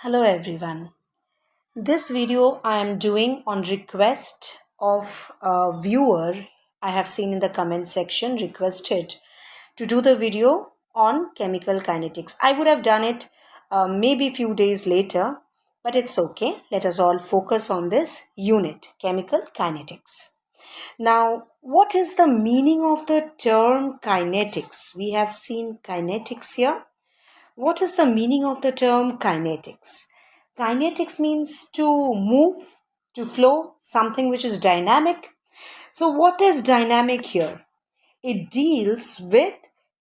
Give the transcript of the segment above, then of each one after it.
Hello everyone. This video I am doing on request of a viewer. I have seen in the comment section requested to do the video on chemical kinetics. I would have done it maybe a few days later, but it's okay. Let us all focus on this unit, chemical kinetics. Now, what is the meaning of the term kinetics? We have seen kinetics here. What is the meaning of the term kinetics? Kinetics means to move, to flow, something which is dynamic. So, what is dynamic here? It deals with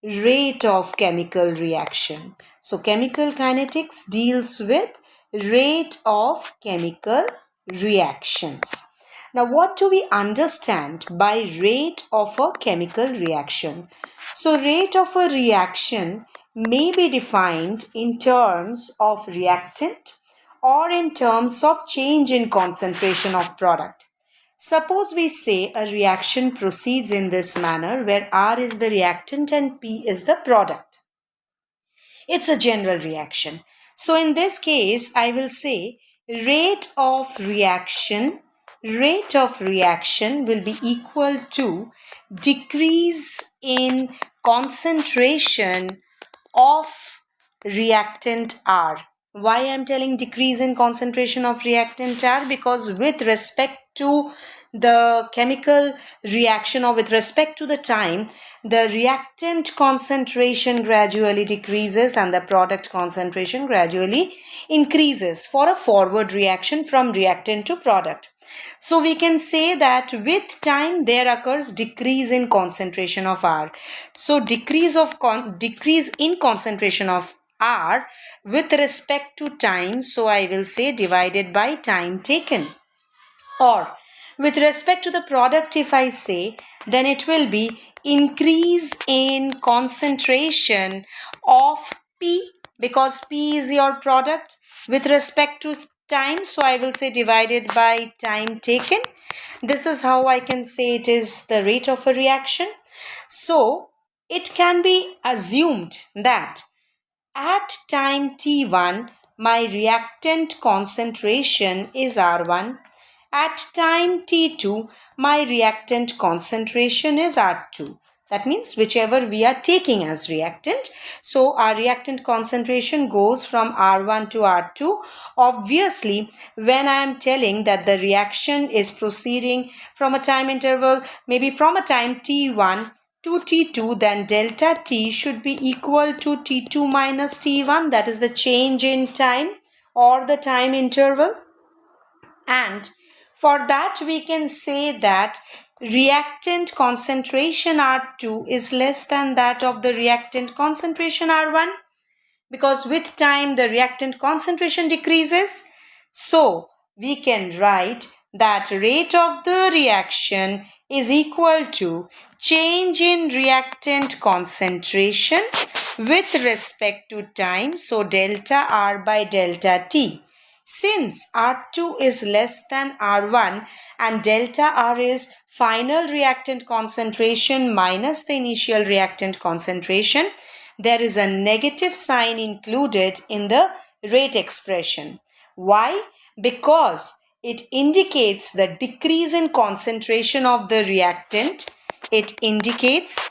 rate of chemical reaction. So, chemical kinetics deals with rate of chemical reactions. Now, what do we understand by rate of a chemical reaction? So, rate of a reaction may be defined in terms of reactant or in terms of change in concentration of product. Suppose we say a reaction proceeds in this manner where R is the reactant and P is the product. It's a general reaction. So in this case, I will say rate of reaction will be equal to decrease in concentration of reactant R. Why I am telling decrease in concentration of reactant R? Because with respect to the chemical reaction or with respect to the time, the reactant concentration gradually decreases and the product concentration gradually increases for a forward reaction from reactant to product. So we can say that with time there occurs decrease in concentration of R. So decrease in concentration of R with respect to time. So I will say divided by time taken. Or with respect to the product, if I say, then it will be increase in concentration of P, because P is your product with respect to time. So I will say divided by time taken. This is how I can say it is the rate of a reaction. So it can be assumed that at time t1, my reactant concentration is R1. At time t2, my reactant concentration is R2. That means whichever we are taking as reactant. So our reactant concentration goes from R1 to R2. Obviously, when I am telling that the reaction is proceeding from a time interval, maybe from a time t1 to T2, then delta T should be equal to T2 minus T1, that is the change in time or the time interval. And for that we can say that reactant concentration R2 is less than that of the reactant concentration R1, because with time the reactant concentration decreases. So we can write that rate of the reaction is equal to change in reactant concentration with respect to time. So delta R by delta T. Since R2 is less than R1 and delta R is final reactant concentration minus the initial reactant concentration, there is a negative sign included in the rate expression. Why? Because it indicates the decrease in concentration of the reactant. It indicates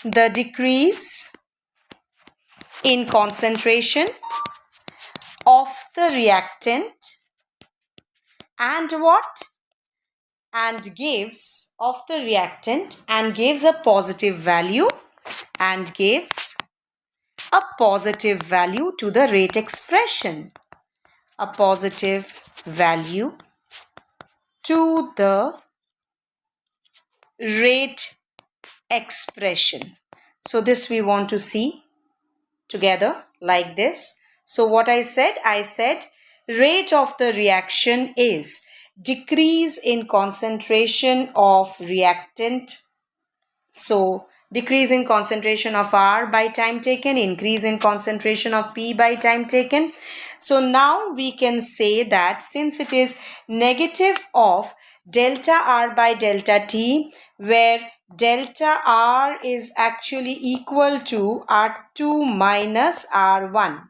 the decrease in concentration of the reactant and what? And gives of the reactant and gives a positive value and gives a positive value to the rate expression. A positive value to the rate expression. So this we want to see together like this. So what I said rate of the reaction is decrease in concentration of reactant. So decrease in concentration of R by time taken, increase in concentration of P by time taken. So now we can say that since it is negative of delta R by delta T, where delta R is actually equal to R2 minus R1.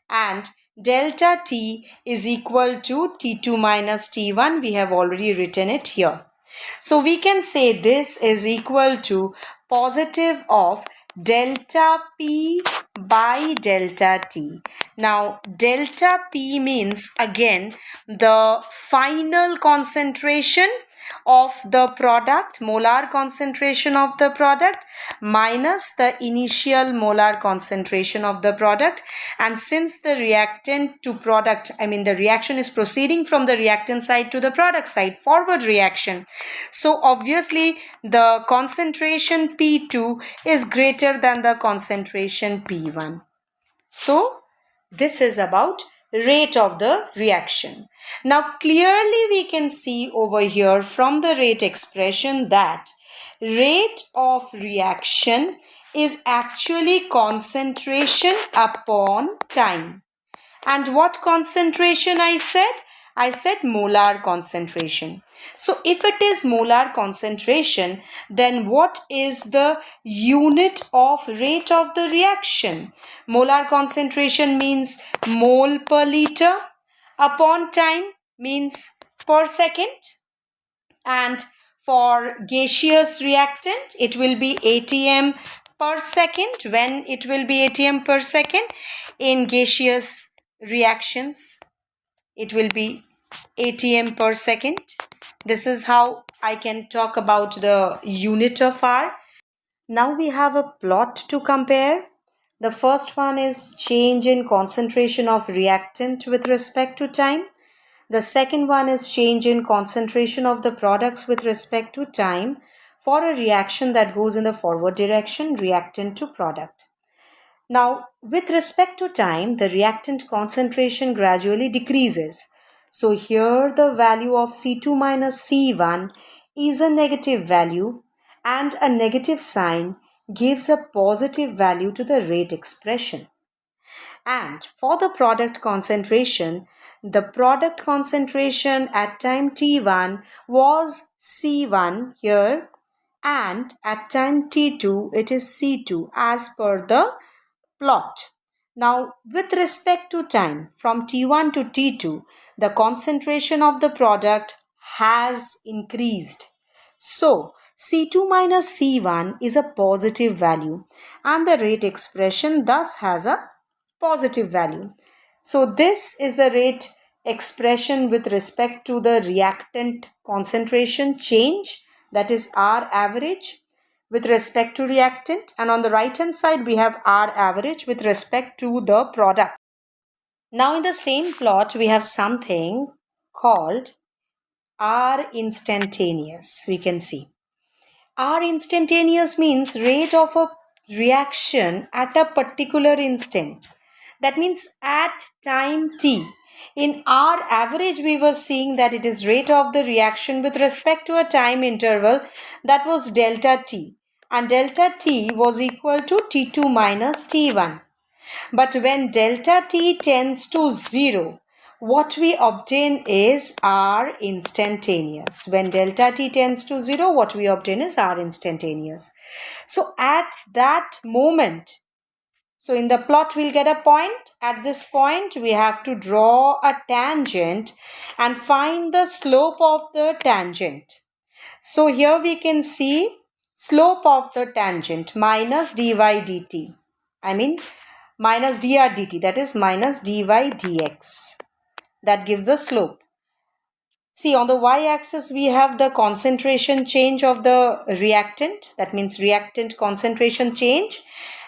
and delta T is equal to T2 minus T1. We have already written it here. So we can say this is equal to positive of delta P by delta T. Now delta P means again the final concentration of the product, molar concentration of the product minus the initial molar concentration of the product. And since the reactant to product, the reaction is proceeding from the reactant side to the product side, forward reaction. So obviously the concentration P2 is greater than the concentration P1. So this is about rate of the reaction. Now clearly we can see over here from the rate expression that rate of reaction is actually concentration upon time. And what concentration I said? I said molar concentration. So if it is molar concentration, then what is the unit of rate of the reaction? Molar concentration means mole per liter, upon time means per second, and for gaseous reactant it will be atm per second. When it will be atm per second in gaseous reactions, it will be atm per second. This is how I can talk about the unit of R. Now we have a plot to compare. The first one is change in concentration of reactant with respect to time. The second one is change in concentration of the products with respect to time for a reaction that goes in the forward direction, reactant to product. Now, with respect to time, the reactant concentration gradually decreases. So here the value of C2 minus C1 is a negative value, and a negative sign gives a positive value to the rate expression. And for the product concentration, the product concentration at time T1 was C1 here, and at time T2 it is C2 as per the plot. Now with respect to time from T1 to T2, the concentration of the product has increased. So C2 minus C1 is a positive value, and the rate expression thus has a positive value. So this is the rate expression with respect to the reactant concentration change, that is R average with respect to reactant, and on the right hand side we have R average with respect to the product. Now in the same plot we have something called R instantaneous. We can see R instantaneous means rate of a reaction at a particular instant. That means at time t. In R average we were seeing that it is rate of the reaction with respect to a time interval, that was delta t, and delta t was equal to T2 minus T1. But when delta t tends to 0, what we obtain is R instantaneous. When delta t tends to 0, what we obtain is R instantaneous. So at that moment, so in the plot we'll get a point. At this point we have to draw a tangent and find the slope of the tangent. So here we can see slope of the tangent minus dy dt. Minus dr dt, that is minus dy dx. That gives the slope. See, on the y-axis we have the concentration change of the reactant, that means reactant concentration change,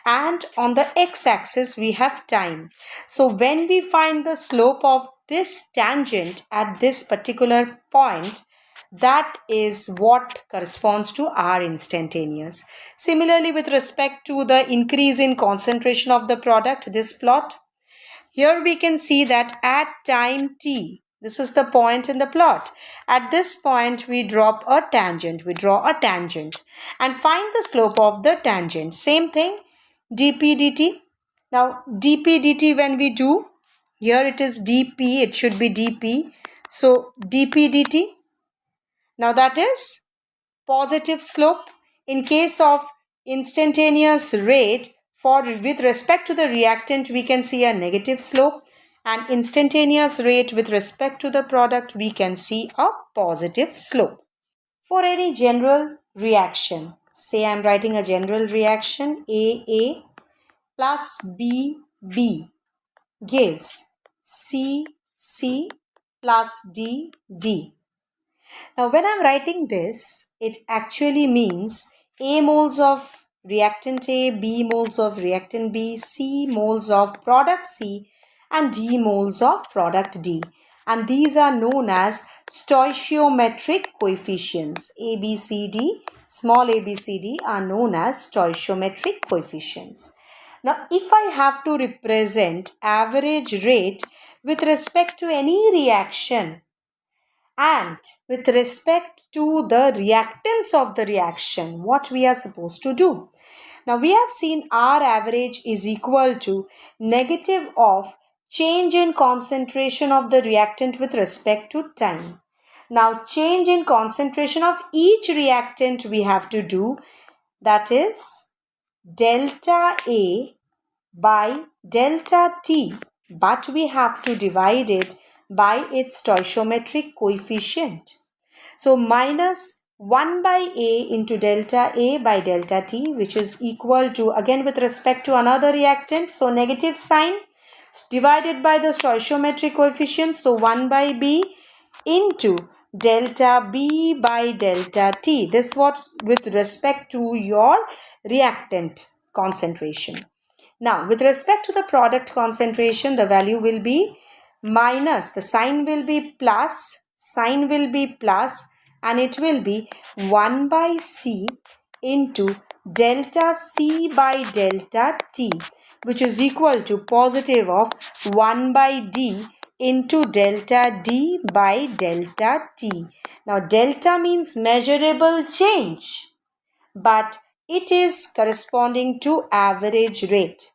and on the x-axis we have time. So when we find the slope of this tangent at this particular point, that is what corresponds to R instantaneous. Similarly, with respect to the increase in concentration of the product, this plot, here we can see that at time t, this is the point in the plot. At this point we draw a tangent and find the slope of the tangent. Same thing, dp dt. Now dp dt when we do, here it is dp, it should be dp. So dp dt, now that is positive slope. In case of instantaneous rate, with respect to the reactant, we can see a negative slope, and instantaneous rate with respect to the product, we can see a positive slope. For any general reaction, say I'm writing a general reaction, AA plus BB gives CC plus DD. Now, when I'm writing this, it actually means A moles of reactant A, B moles of reactant B, C moles of product C, and D moles of product D. And these are known as stoichiometric coefficients. A, B, C, D, small a, B, C, D are known as stoichiometric coefficients. Now, if I have to represent average rate with respect to any reaction, and with respect to the reactants of the reaction, what we are supposed to do? Now we have seen R average is equal to negative of change in concentration of the reactant with respect to time. Now change in concentration of each reactant we have to do, that is delta A by delta T, but we have to divide it by its stoichiometric coefficient. So minus 1 by A into delta A by delta T, which is equal to, again with respect to another reactant, so negative sign divided by the stoichiometric coefficient, so 1 by B into delta B by delta T. This what with respect to your reactant concentration. Now, with respect to the product concentration, the value will be minus, the sign will be plus, and it will be 1 by C into delta C by delta T, which is equal to positive of 1 by D into delta D by delta T. Now, delta means measurable change, but it is corresponding to average rate.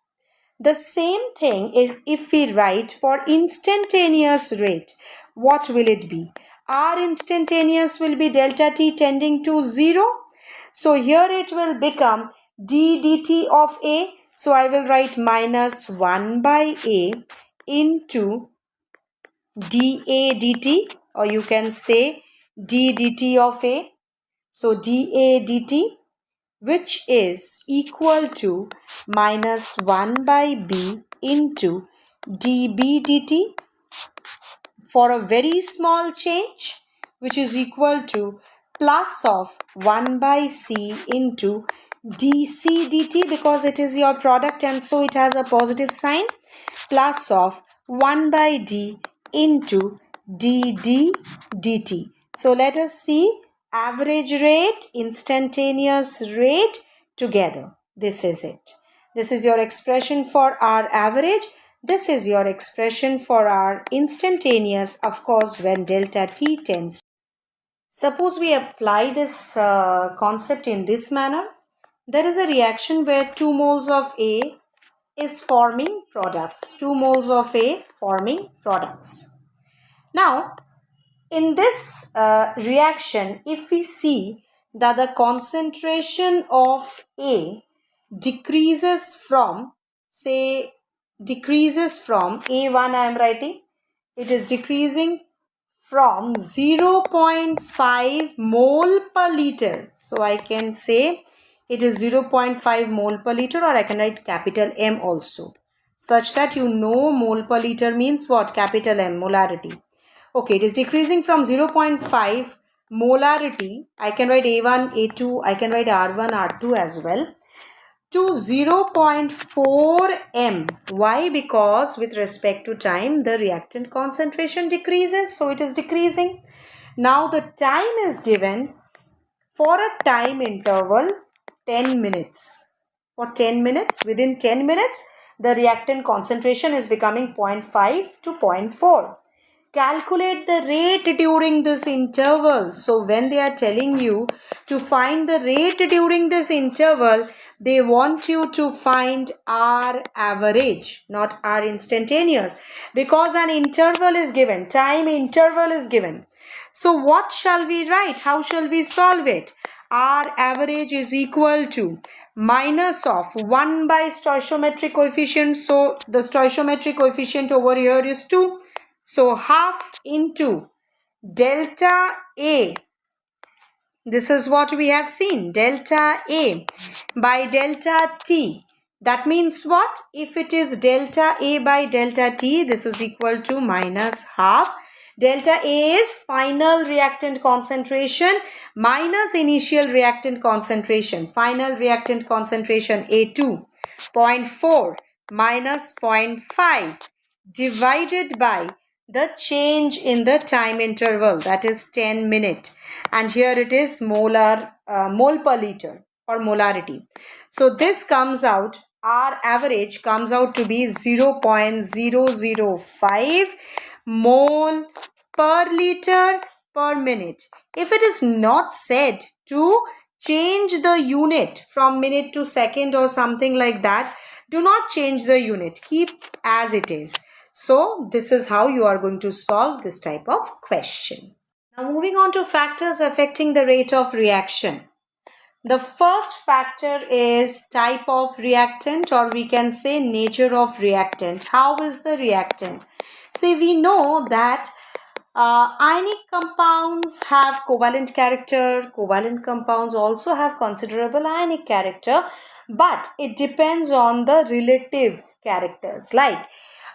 The same thing if we write for instantaneous rate, what will it be? R instantaneous will be delta T tending to 0. So here it will become d dt of A. So I will write minus 1 by A into dA dt, or you can say d dt of A. So dA dt, which is equal to minus 1 by B into dB dt for a very small change, which is equal to plus of 1 by C into dC dt, because it is your product and so it has a positive sign, plus of 1 by D into dd dt. So let us see average rate, instantaneous rate together. This is it. This is your expression for our average. This is your expression for our instantaneous, of course, when delta T tends. Suppose we apply this concept in this manner. There is a reaction where 2 moles of A is forming products. 2 moles of A forming products. Now, in this reaction, if we see that the concentration of A decreases from, say, A1, I am writing, it is decreasing from 0.5 mole per liter. So I can say it is 0.5 mole per liter, or I can write capital M also, such that you know mole per liter means what? Capital M, molarity. Okay, it is decreasing from 0.5 molarity. I can write A1, A2, I can write R1, R2 as well, to 0.4 m. Why? Because with respect to time, the reactant concentration decreases, so it is decreasing. Now the time is given for a time interval 10 minutes. For 10 minutes, within 10 minutes, the reactant concentration is becoming 0.5 to 0.4. Calculate the rate during this interval. So when they are telling you to find the rate during this interval, they want you to find R average, not R instantaneous, because an interval is given, time interval is given. So what shall we write? How shall we solve it? R average is equal to minus of 1 by stoichiometric coefficient. So the stoichiometric coefficient over here is 2. So half into delta A. This is what we have seen, delta A by delta T. That means what? If it is delta A by delta T, this is equal to minus half. Delta A is final reactant concentration minus initial reactant concentration. Final reactant concentration A2, 0.4 minus 0.5 divided by the change in the time interval, that is 10 minutes. And here it is mole per liter or molarity. So this comes out, our average comes out to be 0.005 mole per liter per minute. If it is not said to change the unit from minute to second or something like that, do not change the unit. Keep as it is. So this is how you are going to solve this type of question. Now moving on to factors affecting the rate of reaction. The first factor is type of reactant, or we can say nature of reactant. How is the reactant? See, we know that ionic compounds have covalent character. Covalent compounds also have considerable ionic character, but it depends on the relative characters. Like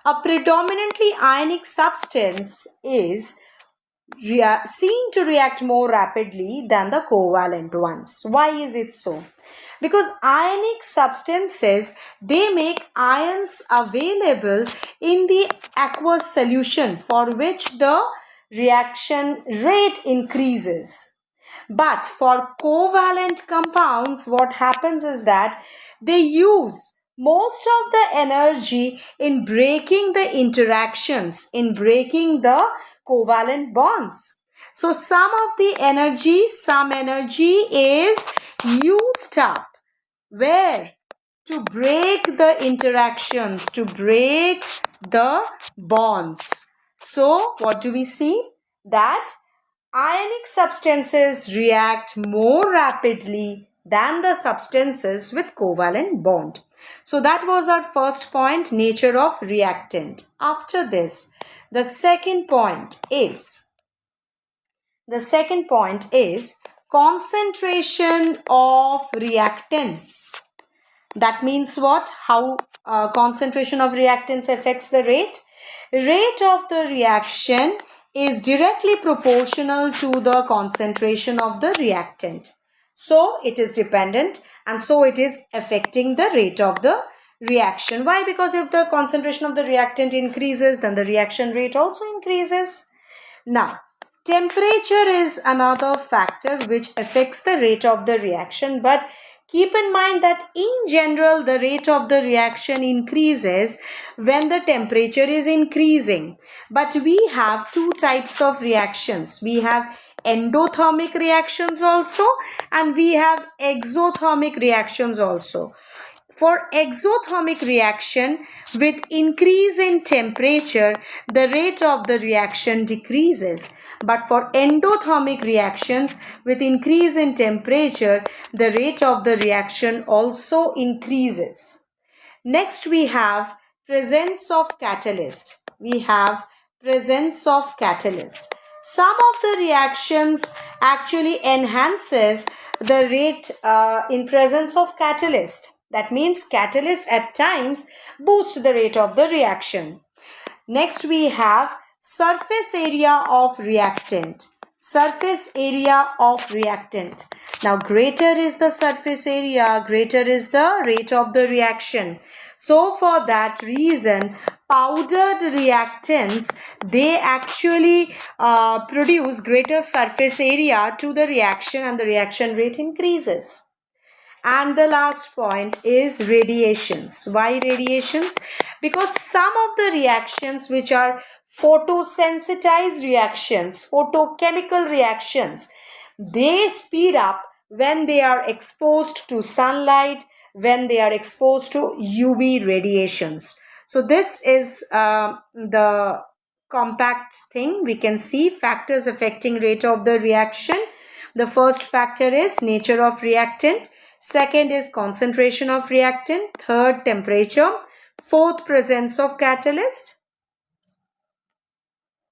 a predominantly ionic substance is seen to react more rapidly than the covalent ones. Why is it so? Because ionic substances, they make ions available in the aqueous solution, for which the reaction rate increases. But for covalent compounds, what happens is that they use most of the energy in breaking the interactions, in breaking the covalent bonds. So some energy is used up where? To break the interactions, to break the bonds. So what do we see? That ionic substances react more rapidly than the substances with covalent bond. So that was our first point, nature of reactant. After this, the second point is concentration of reactants. That means what? How concentration of reactants affects the rate? Rate of the reaction is directly proportional to the concentration of the reactant. So it is dependent, and so it is affecting the rate of the reaction. Why? Because if the concentration of the reactant increases, then the reaction rate also increases. Now, temperature is another factor which affects the rate of the reaction, but keep in mind that in general the rate of the reaction increases when the temperature is increasing. But we have two types of reactions. We have endothermic reactions also, and we have exothermic reactions also. For exothermic reaction, with increase in temperature, the rate of the reaction decreases. But for endothermic reactions, with increase in temperature, the rate of the reaction also increases. Next, we have presence of catalyst. Some of the reactions actually enhances the rate in presence of catalyst. That means catalyst at times boosts the rate of the reaction. Next, we have surface area of reactant. Now, greater is the surface area, greater is the rate of the reaction. So, for that reason, powdered reactants, they actually produce greater surface area to the reaction, and the reaction rate increases. And the last point is radiations. Why radiations? Because some of the reactions which are photosensitized reactions, photochemical reactions, they speed up when they are exposed to sunlight, when they are exposed to UV radiations. So this is the compact thing. We can see factors affecting rate of the reaction. The first factor is nature of reactant. Second is concentration of reactant. Third, temperature. Fourth, presence of catalyst.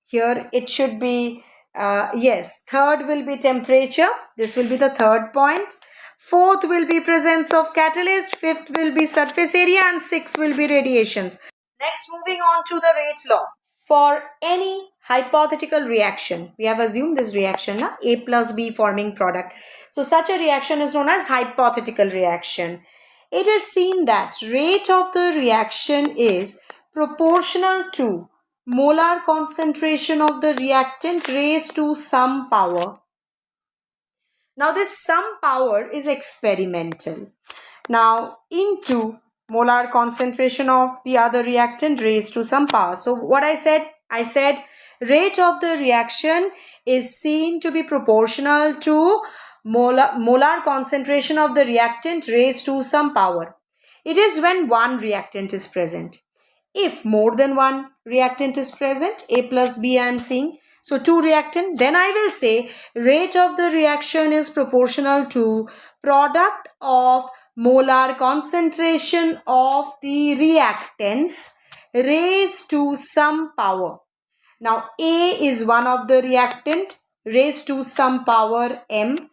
Here it should be, yes, third will be temperature. This will be the third point. Fourth will be presence of catalyst. Fifth will be surface area. And sixth will be radiations. Next, moving on to the rate law. For any hypothetical reaction, we have assumed this reaction, A plus B forming product. So such a reaction is known as hypothetical reaction. It is seen that rate of the reaction is proportional to molar concentration of the reactant raised to some power. Now this some power is experimental. Now into molar concentration of the other reactant raised to some power. So what I said rate of the reaction is seen to be proportional to molar concentration of the reactant raised to some power. It is when one reactant is present. If more than one reactant is present, A plus B I am seeing, so two reactant, then I will say rate of the reaction is proportional to product of molar concentration of the reactants raised to some power. Now A is one of the reactant raised to some power M.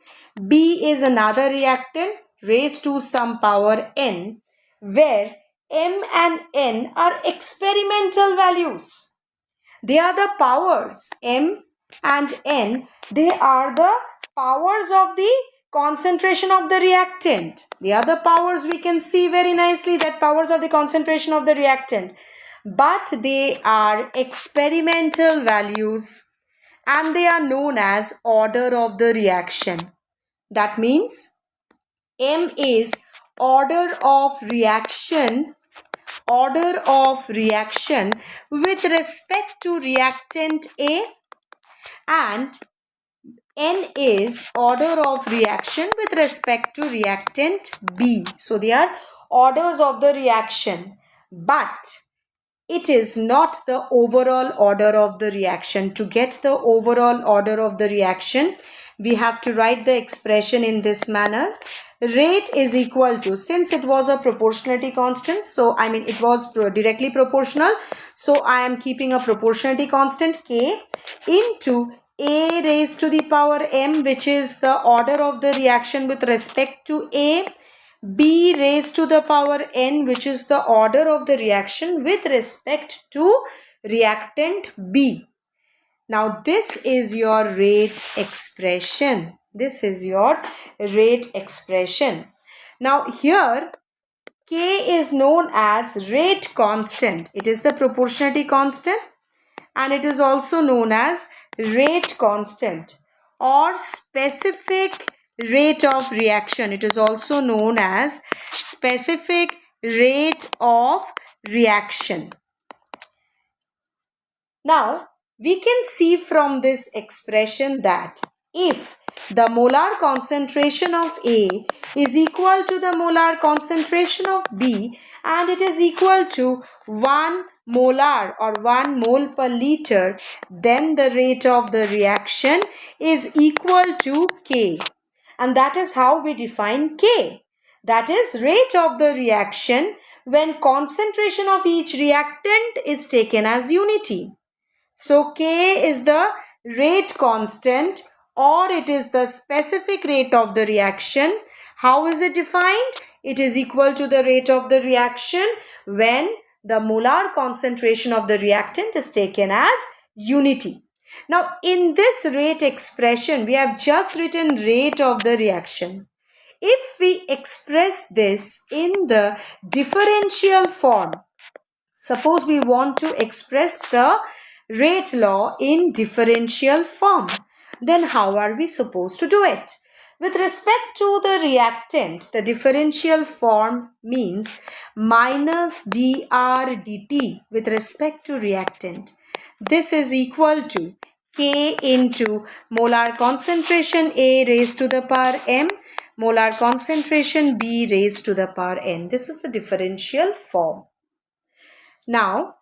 B is another reactant raised to some power N, where M and N are experimental values. They are the powers, M and N. They are the powers of the concentration of the reactant. They are the powers, we can see very nicely that powers of the concentration of the reactant. But they are experimental values and they are known as order of the reaction. That means M is order of reaction with respect to reactant A, and N is order of reaction with respect to reactant B. So they are orders of the reaction, but it is not the overall order of the reaction. To get the overall order of the reaction, we have to write the expression in this manner. Rate is equal to, since it was a proportionality constant, so it was directly proportional, so I am keeping a proportionality constant K into A raised to the power M, which is the order of the reaction with respect to A, B raised to the power N, which is the order of the reaction with respect to reactant B. Now this is your rate expression. This is your rate expression. Now here K is known as rate constant. It is the proportionality constant and it is also known as rate constant or specific rate of reaction. It is also known as specific rate of reaction. Now, we can see from this expression that if the molar concentration of A is equal to the molar concentration of B and it is equal to 1 molar or 1 mole per liter, then the rate of the reaction is equal to K. And that is how we define K. That is rate of the reaction when concentration of each reactant is taken as unity. So K is the rate constant or it is the specific rate of the reaction. How is it defined? It is equal to the rate of the reaction when the molar concentration of the reactant is taken as unity. Now in this rate expression, we have just written rate of the reaction. If we express this in the differential form, suppose we want to express the rate law in differential form, then how are we supposed to do it? With respect to the reactant, the differential form means minus dr dt with respect to reactant. This is equal to K into molar concentration A raised to the power M, molar concentration B raised to the power N. This is the differential form. Now,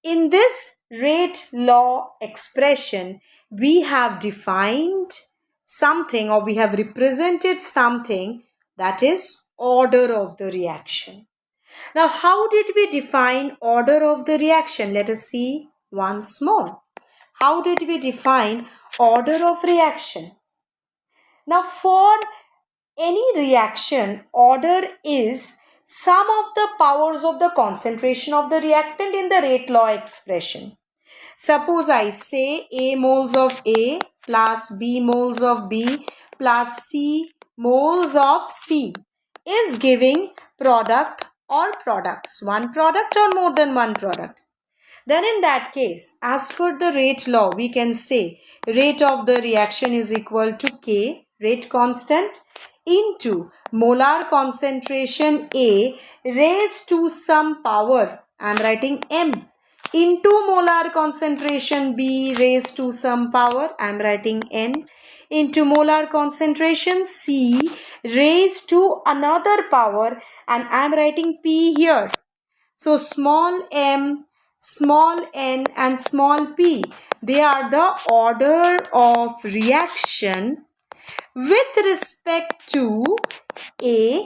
in this rate law expression, we have defined something or we have represented something that is order of the reaction. Now, how did we define order of the reaction? Let us see once more. How did we define order of reaction? Now, for any reaction, order is sum of the powers of the concentration of the reactant in the rate law expression. Suppose I say A moles of A plus B moles of B plus C moles of C is giving product or products, one product or more than one product. Then in that case, as per the rate law, we can say rate of the reaction is equal to K, rate constant, into molar concentration A raised to some power, I am writing M, into molar concentration B raised to some power, I am writing N, into molar concentration C raised to another power, and I am writing P here. So small m, small n and small p, they are the order of reaction with respect to A,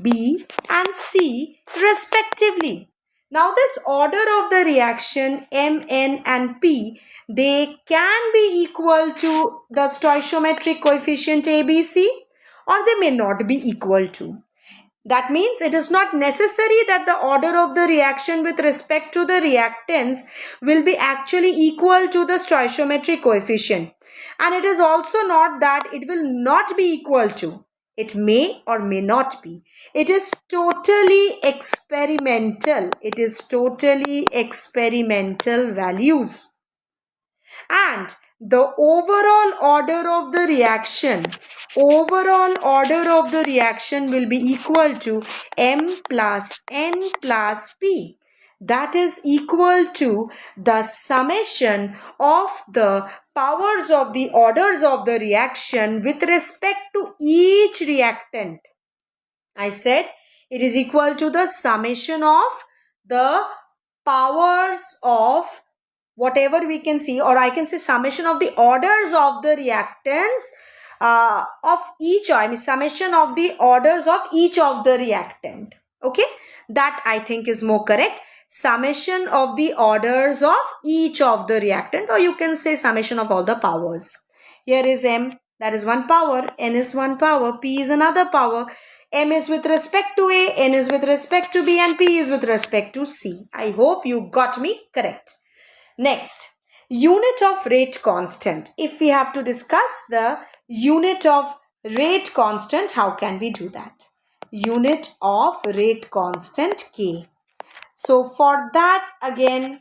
B and C respectively. Now this order of the reaction M, N and P, they can be equal to the stoichiometric coefficient ABC or they may not be equal to. That means it is not necessary that the order of the reaction with respect to the reactants will be actually equal to the stoichiometric coefficient. And it is also not that it will not be equal to. It may or may not be. It is totally experimental. It is totally experimental values. And the overall order of the reaction will be equal to M plus N plus P. That is equal to the summation of the powers of the orders of the reaction with respect to each reactant. I said it is equal to the summation of the powers of whatever we can see, or I can say summation of the orders of the reactants of each, summation of the orders of each of the reactant. Okay, that I think is more correct. Summation of the orders of each of the reactant, or you can say summation of all the powers. Here is M, that is one power, N is one power, P is another power. M is with respect to A, N is with respect to B and P is with respect to C. I hope you got me correct. Next, unit of rate constant. If we have to discuss the unit of rate constant, how can we do that? Unit of rate constant K. So for that again,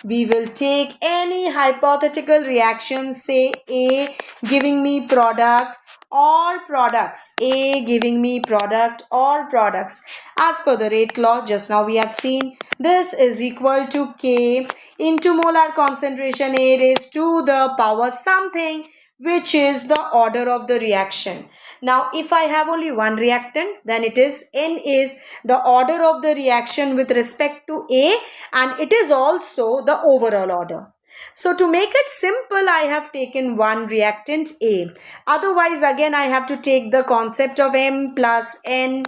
we will take any hypothetical reaction, say A giving me product or products, A giving me product or products. As per the rate law, just now we have seen this is equal to K into molar concentration A raised to the power something, which is the order of the reaction. Now, if I have only one reactant, then it is N is the order of the reaction with respect to A, and it is also the overall order. So to make it simple, I have taken one reactant A. Otherwise, again, I have to take the concept of M plus N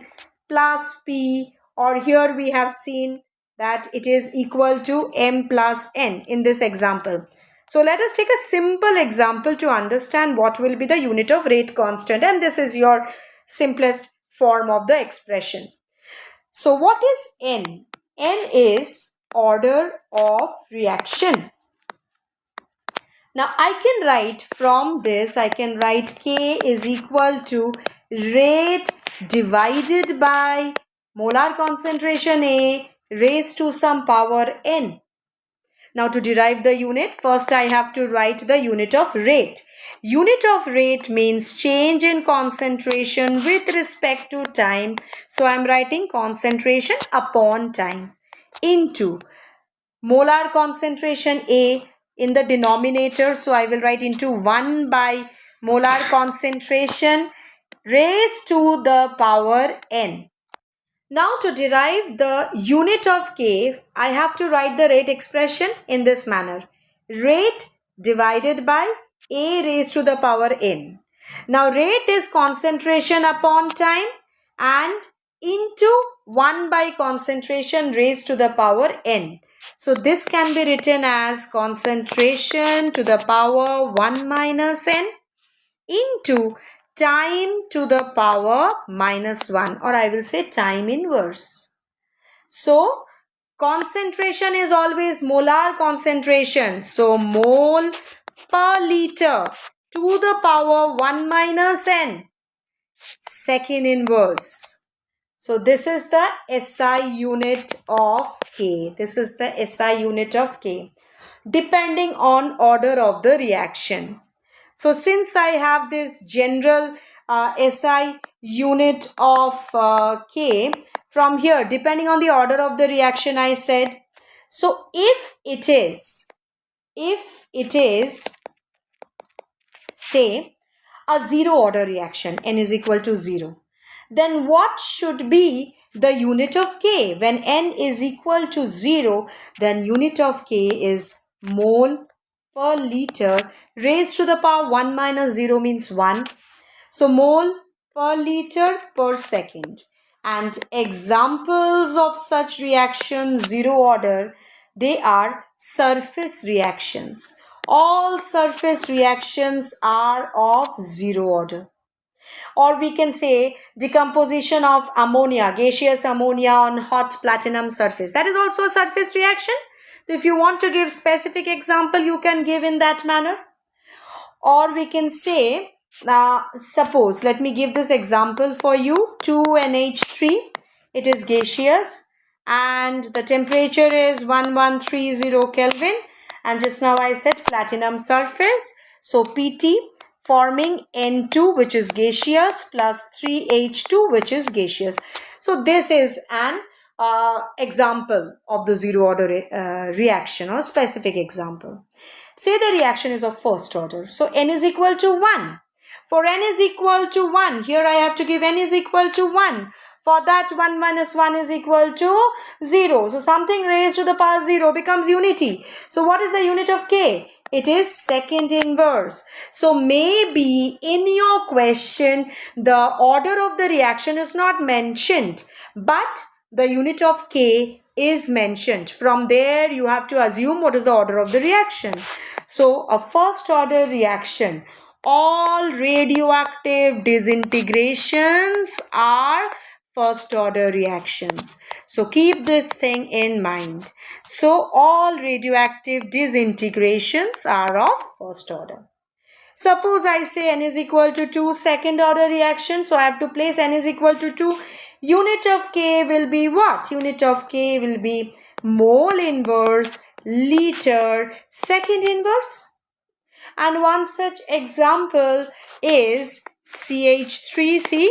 plus P, or here we have seen that it is equal to M plus N in this example. So let us take a simple example to understand what will be the unit of rate constant, and this is your simplest form of the expression. So what is N? N is order of reaction. Now I can write from this, I can write K is equal to rate divided by molar concentration A raised to some power N. Now to derive the unit, first I have to write the unit of rate. Unit of rate means change in concentration with respect to time. So I am writing concentration upon time into molar concentration A in the denominator. So I will write into 1 by molar concentration raised to the power N. Now to derive the unit of K, I have to write the rate expression in this manner. Rate divided by A raised to the power N. Now rate is concentration upon time. and into 1 by concentration raised to the power n. So this can be written as concentration to the power 1 minus n into time to the power minus 1, or I will say time inverse. So concentration is always molar concentration. So mole per liter to the power 1 minus n, second inverse. So this is the SI unit of K. This is the SI unit of K, depending on order of the reaction. So since I have this general SI unit of K, from here, depending on the order of the reaction, I said, so if it is, say, a zero order reaction, n is equal to 0, then what should be the unit of K? When n is equal to 0, then unit of K is mole per liter raised to the power 1 minus 0 means 1. So mole per liter per second. And examples of such reactions, zero order, they are surface reactions. All surface reactions are of zero order. Or we can say decomposition of ammonia, gaseous ammonia on hot platinum surface. That is also a surface reaction. So if you want to give specific example, you can give in that manner. Or we can say, suppose, let me give this example for you, 2NH3, it is gaseous and the temperature is 1130 Kelvin, and just now I said platinum surface. So PT forming N2, which is gaseous, plus 3H2, which is gaseous. So this is an example of the zero order reaction, or specific example. Say the reaction is of first order. So n is equal to 1. For n is equal to 1, here I have to give n is equal to 1. For that, 1 minus 1 is equal to 0. So something raised to the power 0 becomes unity. So what is the unit of K? It is second inverse. So maybe in your question, the order of the reaction is not mentioned, but the unit of K is mentioned. From there, you have to assume what is the order of the reaction. So a first order reaction, all radioactive disintegrations are first order reactions. So keep this thing in mind. So all radioactive disintegrations are of first order. Suppose I say n is equal to 2, second order reaction. So I have to place n is equal to 2. Unit of K will be what? Unit of K will be mole inverse liter second inverse. And one such example is CH3C,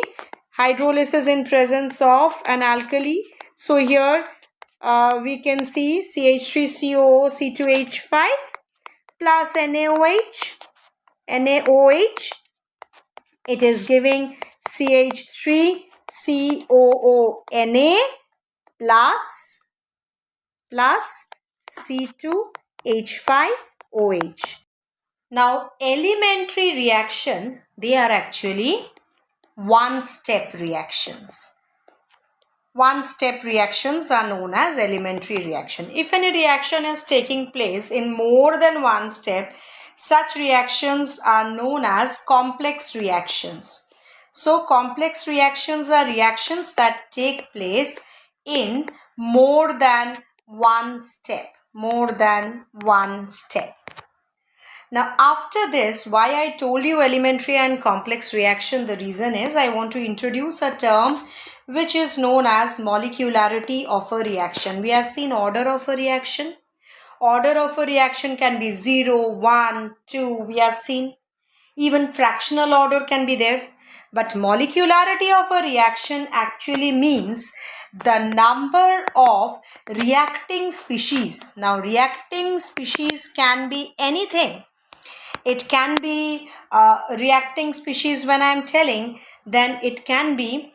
hydrolysis in presence of an alkali. So here we can see CH3COO C2H5 plus NaOH. It is giving CH3COONA plus C2H5OH. Now, elementary reaction, they are actually one-step reactions. One-step reactions are known as elementary reaction. If any reaction is taking place in more than one step, such reactions are known as complex reactions. So, complex reactions are reactions that take place in more than one step. More than one step. Now, after this, why I told you elementary and complex reaction, the reason is I want to introduce a term which is known as molecularity of a reaction. We have seen order of a reaction. Order of a reaction can be 0, 1, 2. We have seen even fractional order can be there. But molecularity of a reaction actually means the number of reacting species. Now, reacting species can be anything. It can be reacting species when I am telling, then it can be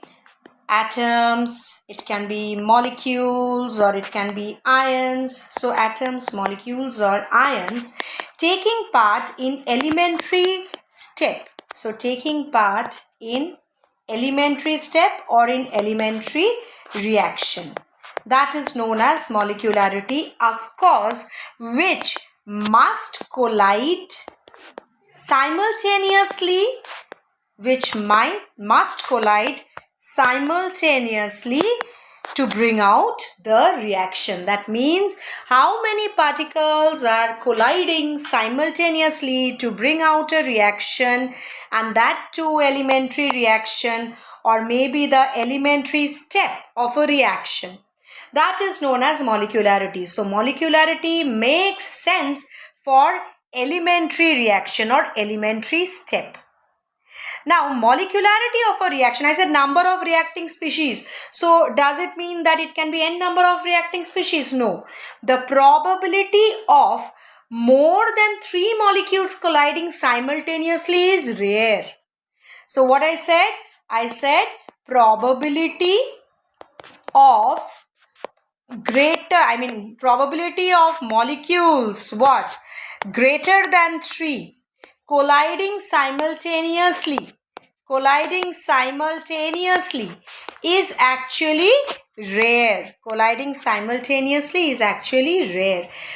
atoms, it can be molecules, or it can be ions. So atoms, molecules, or ions taking part in elementary step. So taking part in elementary step or in elementary reaction. That is known as molecularity, of course, which must collide simultaneously, to bring out the reaction. That means how many particles are colliding simultaneously to bring out a reaction, and that too elementary reaction or maybe the elementary step of a reaction. That is known as molecularity. So molecularity makes sense for elementary reaction or elementary step. Now, molecularity of a reaction, I said number of reacting species. So, does it mean that it can be n number of reacting species? No. The probability of more than 3 molecules colliding simultaneously is rare. So, what I said? I said probability of probability of molecules, what? Greater than 3 colliding simultaneously is actually rare.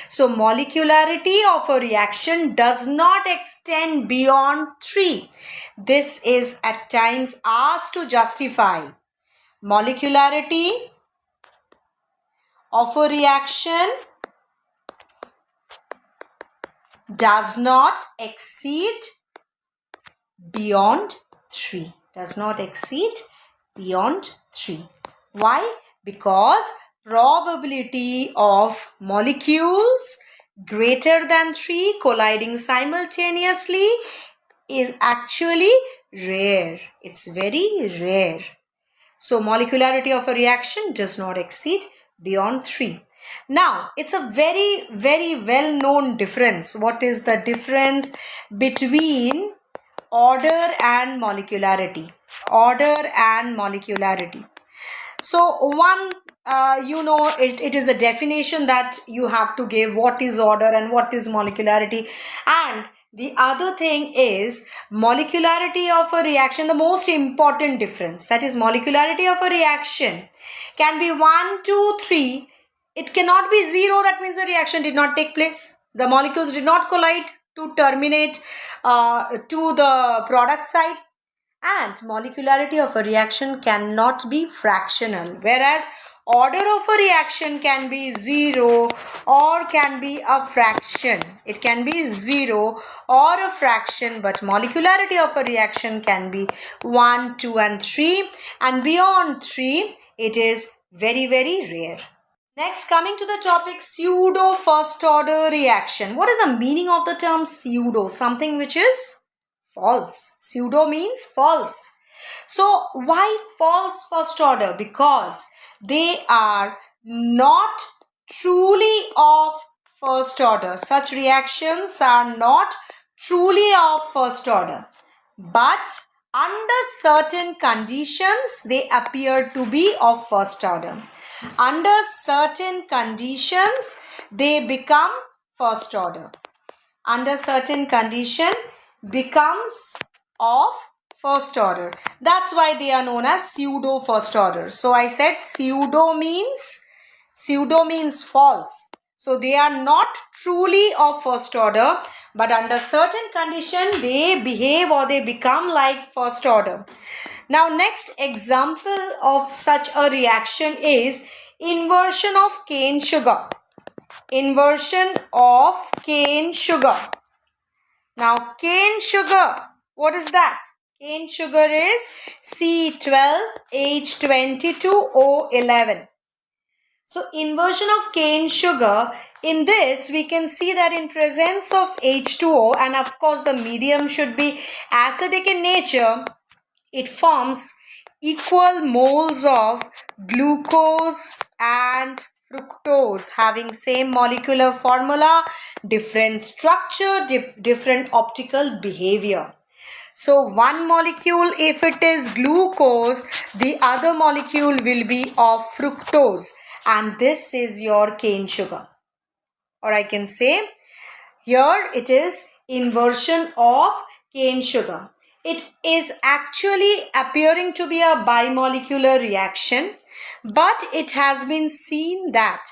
So molecularity of a reaction does not extend beyond 3. This is at times asked to justify. Molecularity of a reaction does not exceed beyond 3. Why? Because probability of molecules greater than 3 colliding simultaneously is actually rare. It's very rare. So molecularity of a reaction does not exceed beyond 3. Now, it's a very, very well-known difference. What is the difference between order and molecularity? So, one, it is a definition that you have to give, what is order and what is molecularity. And the other thing is molecularity of a reaction, the most important difference. That is molecularity of a reaction can be 1, 2, 3. It cannot be 0. That means the reaction did not take place. The molecules did not collide to terminate to the product side. And molecularity of a reaction cannot be fractional. Whereas order of a reaction can be 0 or can be a fraction. It can be 0 or a fraction, but molecularity of a reaction can be 1, 2 and 3. And beyond 3, it is very, very rare. Next, coming to the topic pseudo first order reaction. What is the meaning of the term pseudo? Something which is false. Pseudo means false. So why false first order? Because they are not truly of first order. Such reactions are not truly of first order. But under certain conditions, they appear to be of first order. Under certain conditions, they become first order. Under certain condition, becomes of first order. That's why they are known as pseudo first order. So I said pseudo means false. So they are not truly of first order, but under certain condition they behave or they become like first order. Now next example of such a reaction is inversion of cane sugar. Now cane sugar, what is that? Cane sugar is C12H22O11. So inversion of cane sugar, in this we can see that in presence of H2O, and of course the medium should be acidic in nature, it forms equal moles of glucose and fructose having same molecular formula, different structure, different optical behavior. So one molecule, if it is glucose, the other molecule will be of fructose, and this is your cane sugar. Or I can say here it is inversion of cane sugar. it is actually appearing to be a bimolecular reaction, but it has been seen that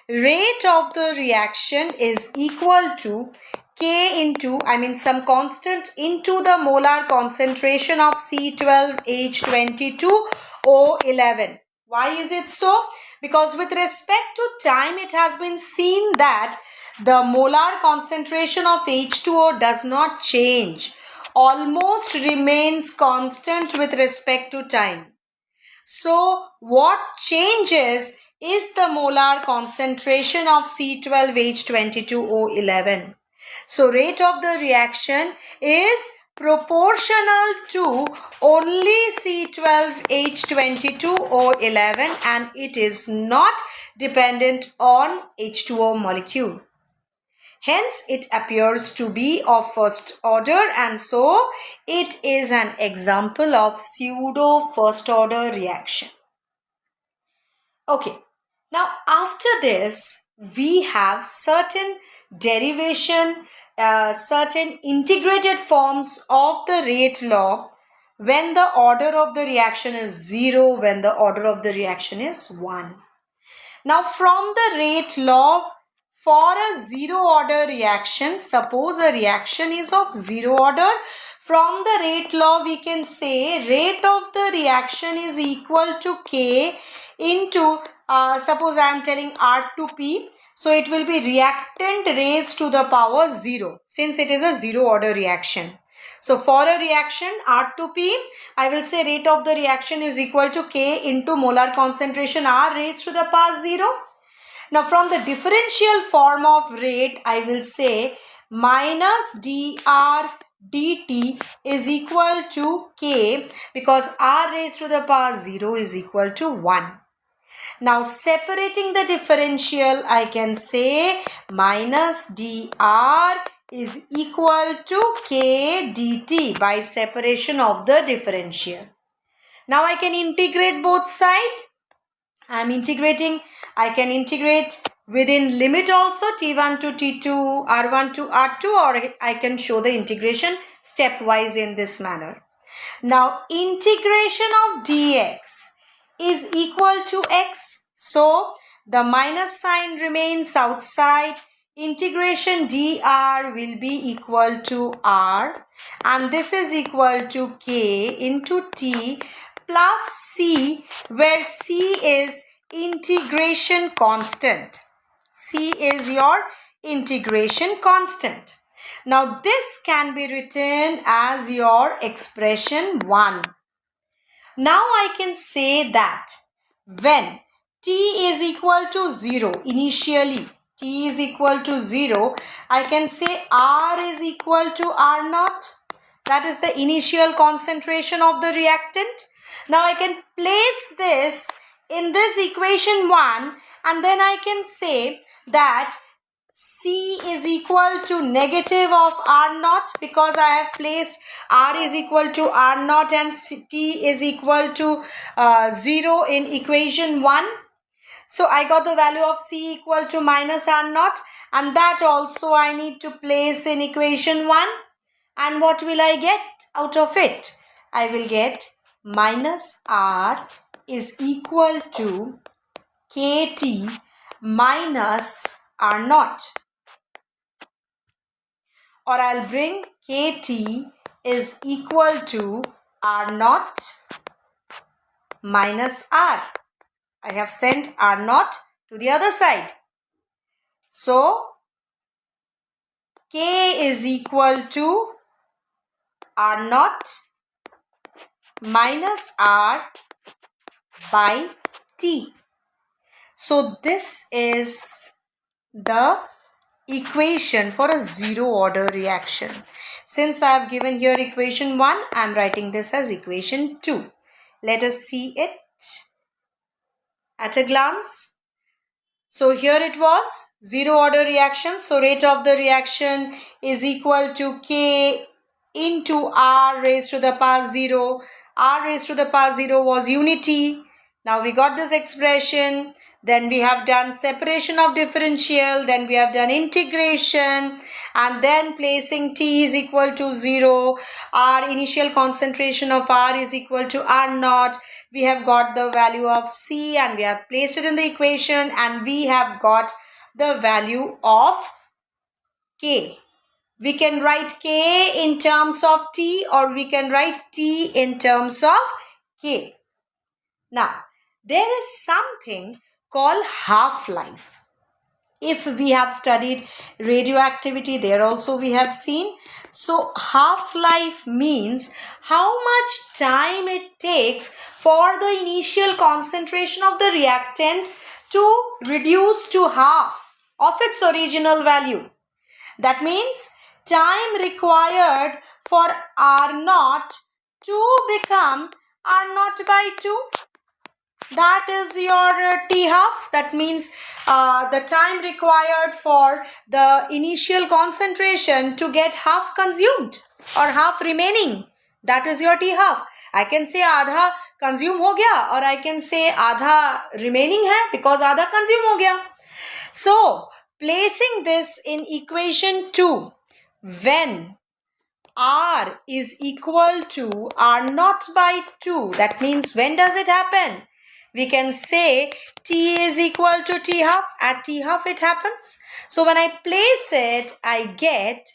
rate of the reaction is equal to K into, some constant into the molar concentration of C12H22O11. Why is it so? Because with respect to time, it has been seen that the molar concentration of H2O does not change, almost remains constant with respect to time. So what changes is the molar concentration of C12H22O11. So rate of the reaction is proportional to only C12H22O11 and it is not dependent on H2O molecule. Hence, it appears to be of first order and so it is an example of pseudo first order reaction. Okay, now after this, we have certain derivation, certain integrated forms of the rate law when the order of the reaction is 0, when the order of the reaction is 1. Now from the rate law, for a 0 order reaction, suppose a reaction is of 0 order, from the rate law we can say rate of the reaction is equal to K into, suppose I am telling R2P, so it will be reactant raised to the power 0 since it is a 0 order reaction. So for a reaction R2P, I will say rate of the reaction is equal to K into molar concentration R raised to the power 0. Now from the differential form of rate, I will say minus dr dt is equal to K because R raised to the power 0 is equal to 1. Now separating the differential, I can say minus dr is equal to K dt by separation of the differential. Now I can integrate both sides. I am integrating. I can integrate within limit also T1 to T2, R1 to R2, or I can show the integration stepwise in this manner. Now integration of dx is equal to x. So the minus sign remains outside. Integration dr will be equal to r and this is equal to k into t plus c, where c is integration constant. C is your integration constant. Now this can be written as your expression 1. Now I can say that when t is equal to 0, initially t is equal to 0, I can say R is equal to R naught. That is the initial concentration of the reactant. Now I can place this in this equation 1 and then I can say that C is equal to negative of R naught because I have placed R is equal to R naught and T is equal to 0 in equation 1. So I got the value of C equal to minus R naught and that also I need to place in equation 1. And what will I get out of it? I will get minus R is equal to KT minus R naught. Or I'll bring KT is equal to R naught minus R. I have sent R naught to the other side. So K is equal to R naught minus R by T. So this is the equation for a 0 order reaction. Since I have given here equation 1, I am writing this as equation 2. Let us see it at a glance. So here it was 0 order reaction. So rate of the reaction is equal to K into R raised to the power 0. R raised to the power 0 was unity. Now we got this expression. then we have done separation of differential, then we have done integration, and then placing T is equal to 0, our initial concentration of R is equal to R naught. We have got the value of C and we have placed it in the equation, and we have got the value of K. We can write K in terms of T, or we can write T in terms of K. Now, there is something called half-life. If we have studied radioactivity, there also we have seen. So, half-life means how much time it takes for the initial concentration of the reactant to reduce to half of its original value. That means time required for R naught to become R naught by 2. That is your T half. That means the time required for the initial concentration to get half consumed or half remaining. That is your T half. I can say आधा consume हो गया, or I can say आधा remaining है because आधा consume हो गया. So, placing this in equation 2, when R is equal to R naught by 2, that means when does it happen? We can say T is equal to T half. At T half it happens. So when I place it, I get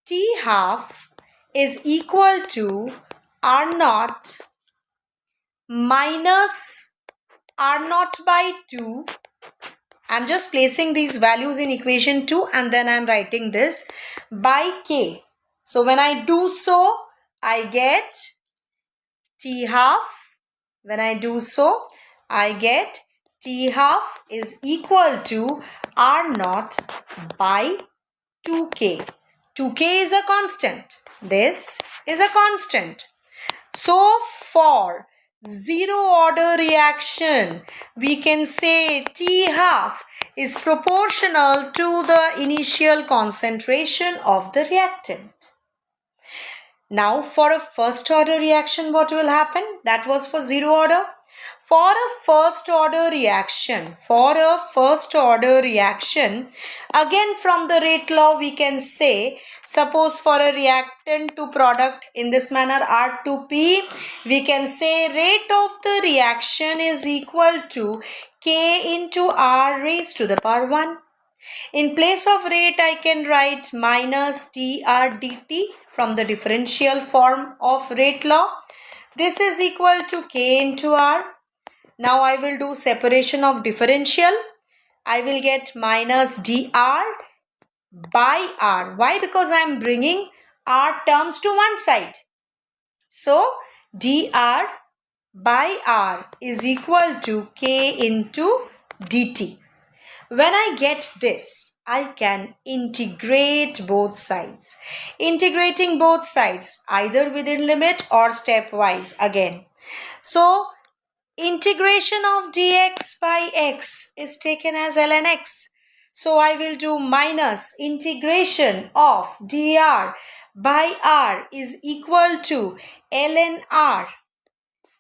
T half is equal to R naught minus R naught by 2. I'm just placing these values in equation 2 and then I'm writing this by K. So when I do so, I get T half. When I do so, I get T half is equal to R naught by 2K. 2K is a constant. This is a constant. So for zero order reaction, we can say T half is proportional to the initial concentration of the reactant. Now for a first order reaction, what will happen? That was for zero order. For a first order reaction, again from the rate law we can say, suppose for a reactant to product in this manner R2P, we can say rate of the reaction is equal to K into R raised to the power 1. In place of rate, I can write minus dr dt from the differential form of rate law. This is equal to K into R. Now I will do separation of differential. I will get minus dr by R. Why? Because I am bringing R terms to one side. So dr by R is equal to K into dt. When I get this, I can integrate both sides. Integrating both sides either within limit or stepwise again. So, integration of dx by x is taken as ln x. So, I will do minus integration of dr by r is equal to ln r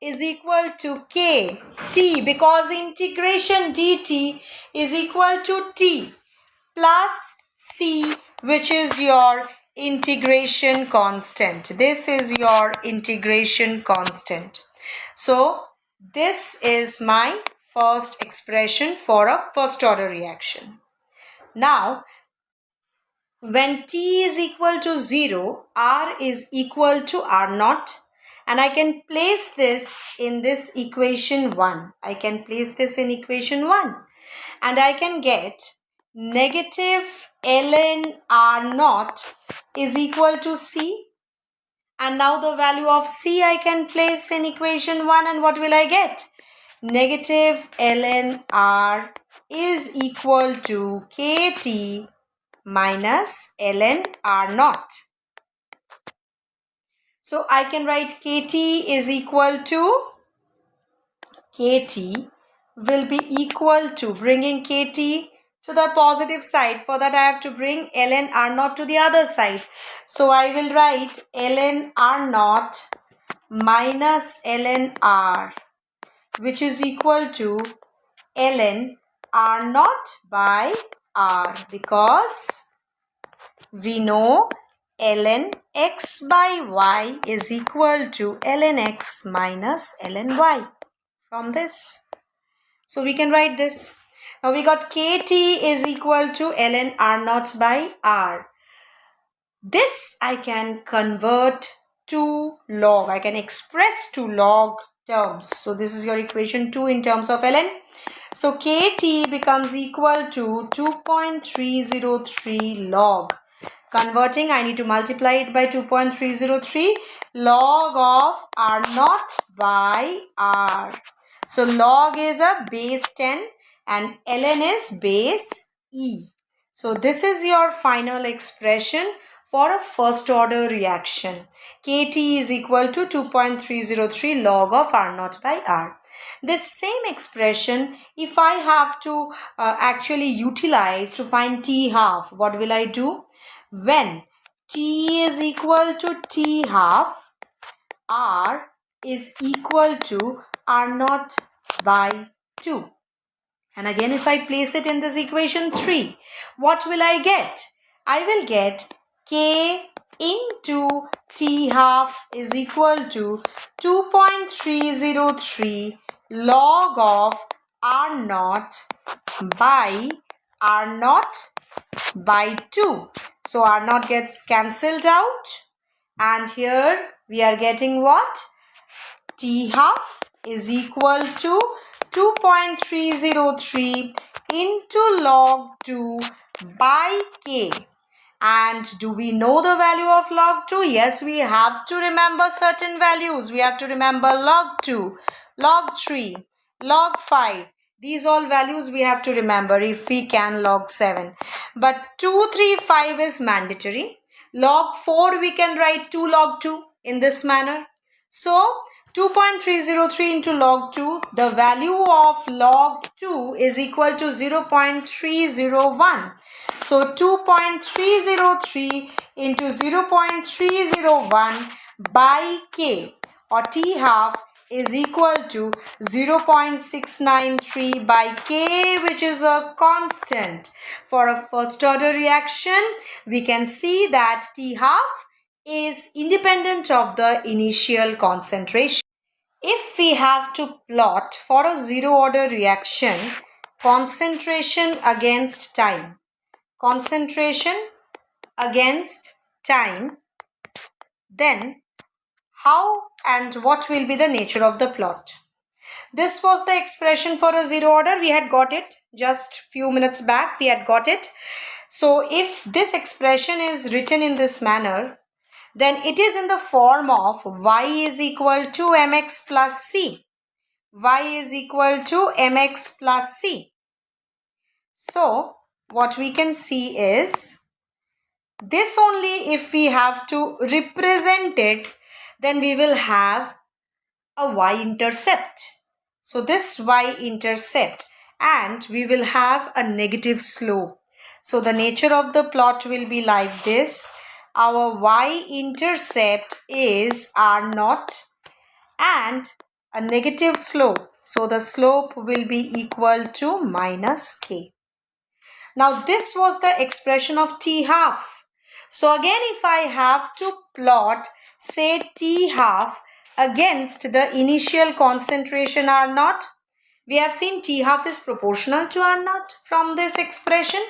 is equal to k t, because integration dt is equal to t plus c, which is your integration constant. This is your integration constant. So this is my first expression for a first order reaction. Now when t is equal to 0, r is equal to r naught. And I can place this in this equation 1. I can place this in equation 1. And I can get negative ln r naught is equal to c. And now the value of c I can place in equation 1. And what will I get? Negative ln r is equal to kt minus ln r naught. So I can write kt is equal to, kt will be equal to, bringing kt to the positive side. For that I have to bring ln r naught to the other side. So I will write ln r naught minus ln r, which is equal to ln R naught by R, because we know ln x by y is equal to ln x minus ln y from this. So we can write this. Now we got kt is equal to ln R naught by R. This I can convert to log. I can express to log terms. So this is your equation 2 in terms of ln. So kt becomes equal to 2.303 log. Converting, I need to multiply it by 2.303 log of R naught by R. So log is a base 10 and ln is base e. So this is your final expression for a first order reaction. Kt is equal to 2.303 log of R naught by R. This same expression, if I have to actually utilize to find T half, what will I do? When T is equal to T half, R is equal to R naught by 2. And again, if I place it in this equation 3, what will I get? I will get K into T half is equal to 2.303 log of R naught by R naught by 2. So R naught gets cancelled out. And here we are getting what? T half is equal to 2.303 into log 2 by K. And do we know the value of log 2? Yes, we have to remember certain values. We have to remember log 2, log 3, log 5. These all values we have to remember if we can log 7. But 2, 3, 5 is mandatory. Log 4 we can write 2 log 2 in this manner. So 2.303 into log 2, the value of log 2 is equal to 0.301. So 2.303 into 0.301 by K or T half is equal to 0.693 by K, which is a constant. For a first order reaction, we can see that T half is independent of the initial concentration. If we have to plot for a zero order reaction, concentration against time, then how and what will be the nature of the plot? This was the expression for a zero order. We had got it just few minutes back. We had got it. So if this expression is written in this manner, then it is in the form of y is equal to mx plus c. Y is equal to mx plus c. So what we can see is this only. If we have to represent it, then we will have a y-intercept. So this y-intercept, and we will have a negative slope. So the nature of the plot will be like this. Our y-intercept is R naught and a negative slope. So the slope will be equal to minus k. Now this was the expression of T half. So again, if I have to plot, say, T half against the initial concentration R naught, we have seen T half is proportional to R naught from this expression.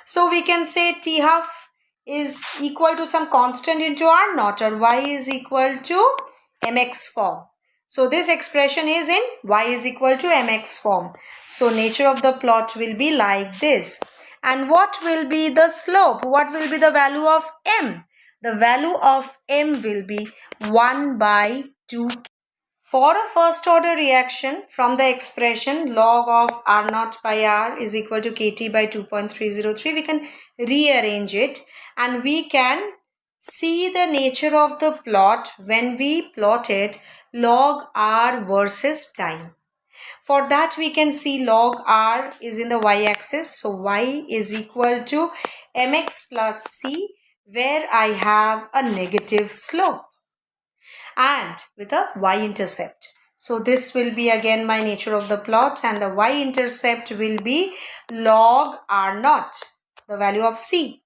So we can say T half is equal to some constant into R naught, or y is equal to mx form. So this expression is in y is equal to mx form. So nature of the plot will be like this. And what will be the slope? What will be the value of m? The value of m will be 1 by 2. For a first order reaction, from the expression log of R naught by R is equal to Kt by 2.303, we can rearrange it and we can see the nature of the plot when we plot it log R versus time. For that, we can see log R is in the y-axis. So y is equal to mx plus c, where I have a negative slope and with a y-intercept. So this will be again my nature of the plot, and the y-intercept will be log r naught, the value of c.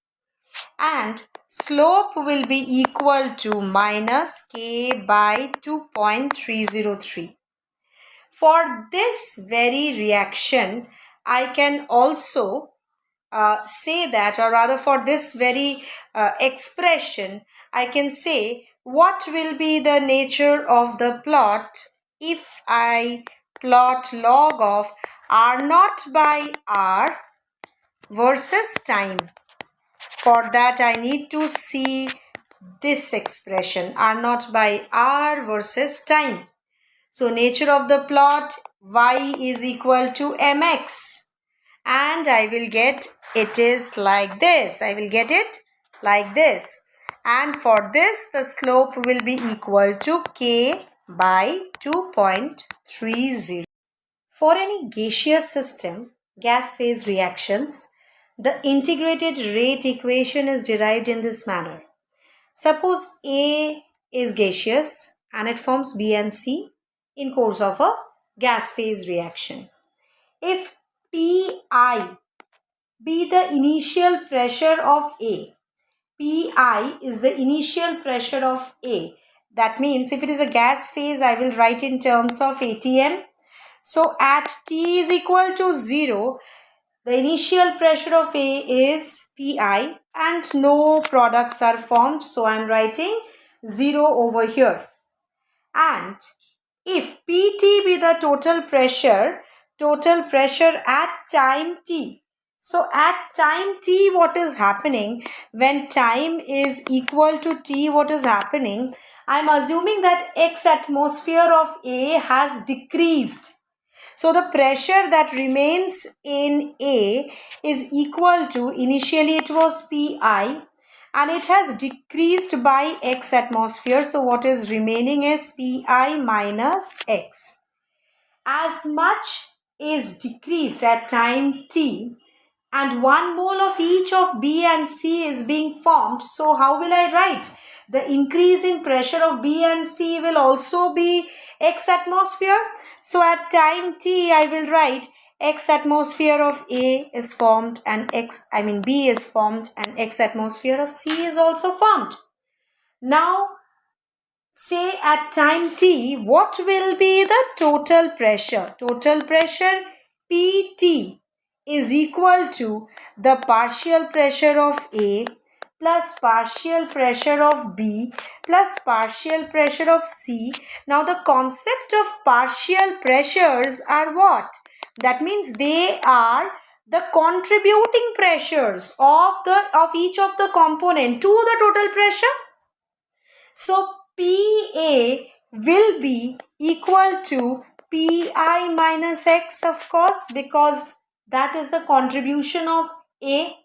And slope will be equal to minus k by 2.303. For this very reaction, I can also say that, or rather for this very expression, I can say what will be the nature of the plot if I plot log of r naught by r versus time. For that, I need to see this expression r naught by r versus time. So nature of the plot, y is equal to mx, and I will get it is like this. I will get it like this. And for this, the slope will be equal to k by 2.30. For any gaseous system, gas phase reactions, the integrated rate equation is derived in this manner. Suppose A is gaseous and it forms B and C in course of a gas phase reaction. If Pi be the initial pressure of A, Pi is the initial pressure of A. That means if it is a gas phase, I will write in terms of ATM. So at T is equal to 0, the initial pressure of A is Pi and no products are formed. So I am writing 0 over here. And if Pt be the total pressure at time t. So at time t, what is happening? When time is equal to t, what is happening? I am assuming that X atmosphere of A has decreased. So the pressure that remains in A is equal to, initially it was Pi, and it has decreased by X atmosphere. So what is remaining is Pi minus X. As much is decreased at time t, and 1 mole of each of B and C is being formed. So how will I write? The increase in pressure of B and C will also be X atmosphere. So at time t, I will write X atmosphere of A is formed and B is formed, and X atmosphere of C is also formed. Now say at time t, what will be the total pressure? Total pressure Pt is equal to the partial pressure of A plus partial pressure of B plus partial pressure of C. Now the concept of partial pressures are what? That means they are the contributing pressures of each of the component to the total pressure. So PA will be equal to Pi minus X, of course, because that is the contribution of A.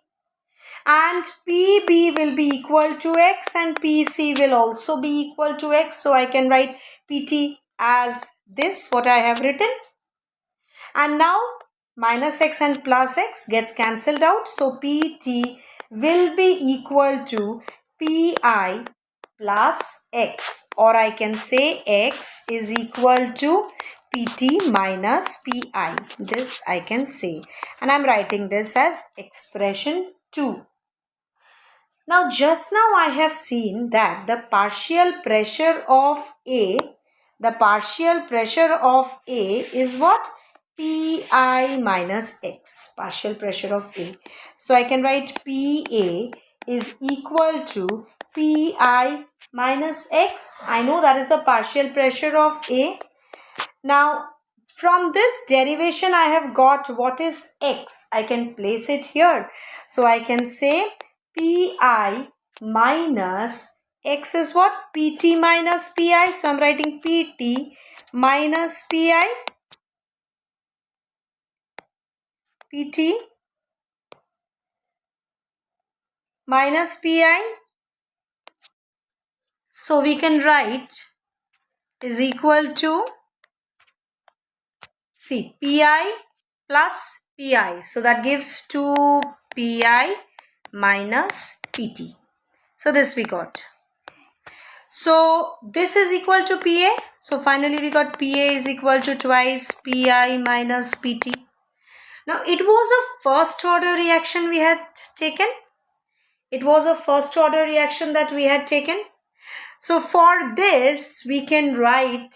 And PB will be equal to X and PC will also be equal to X. So I can write PT as this, what I have written. And now minus X and plus X gets cancelled out. So PT will be equal to Pi plus X, or I can say X is equal to Pt minus Pi. This I can say, and I'm writing this as expression 2. Now just now I have seen that the partial pressure of A is what? Pi minus X, partial pressure of A. So I can write Pa is equal to Pi minus X. I know that is the partial pressure of A. Now from this derivation I have got what is X. I can place it here. So I can say Pi minus X is what? Pt minus Pi. So I'm writing Pt minus Pi. Pt minus Pi. So we can write is equal to, see, Pi plus Pi. So that gives 2 Pi minus Pt. So this we got. So this is equal to PA. So finally we got PA is equal to twice PI minus PT. Now it was a first order reaction we had taken. It was a first order reaction that we had taken. So for this we can write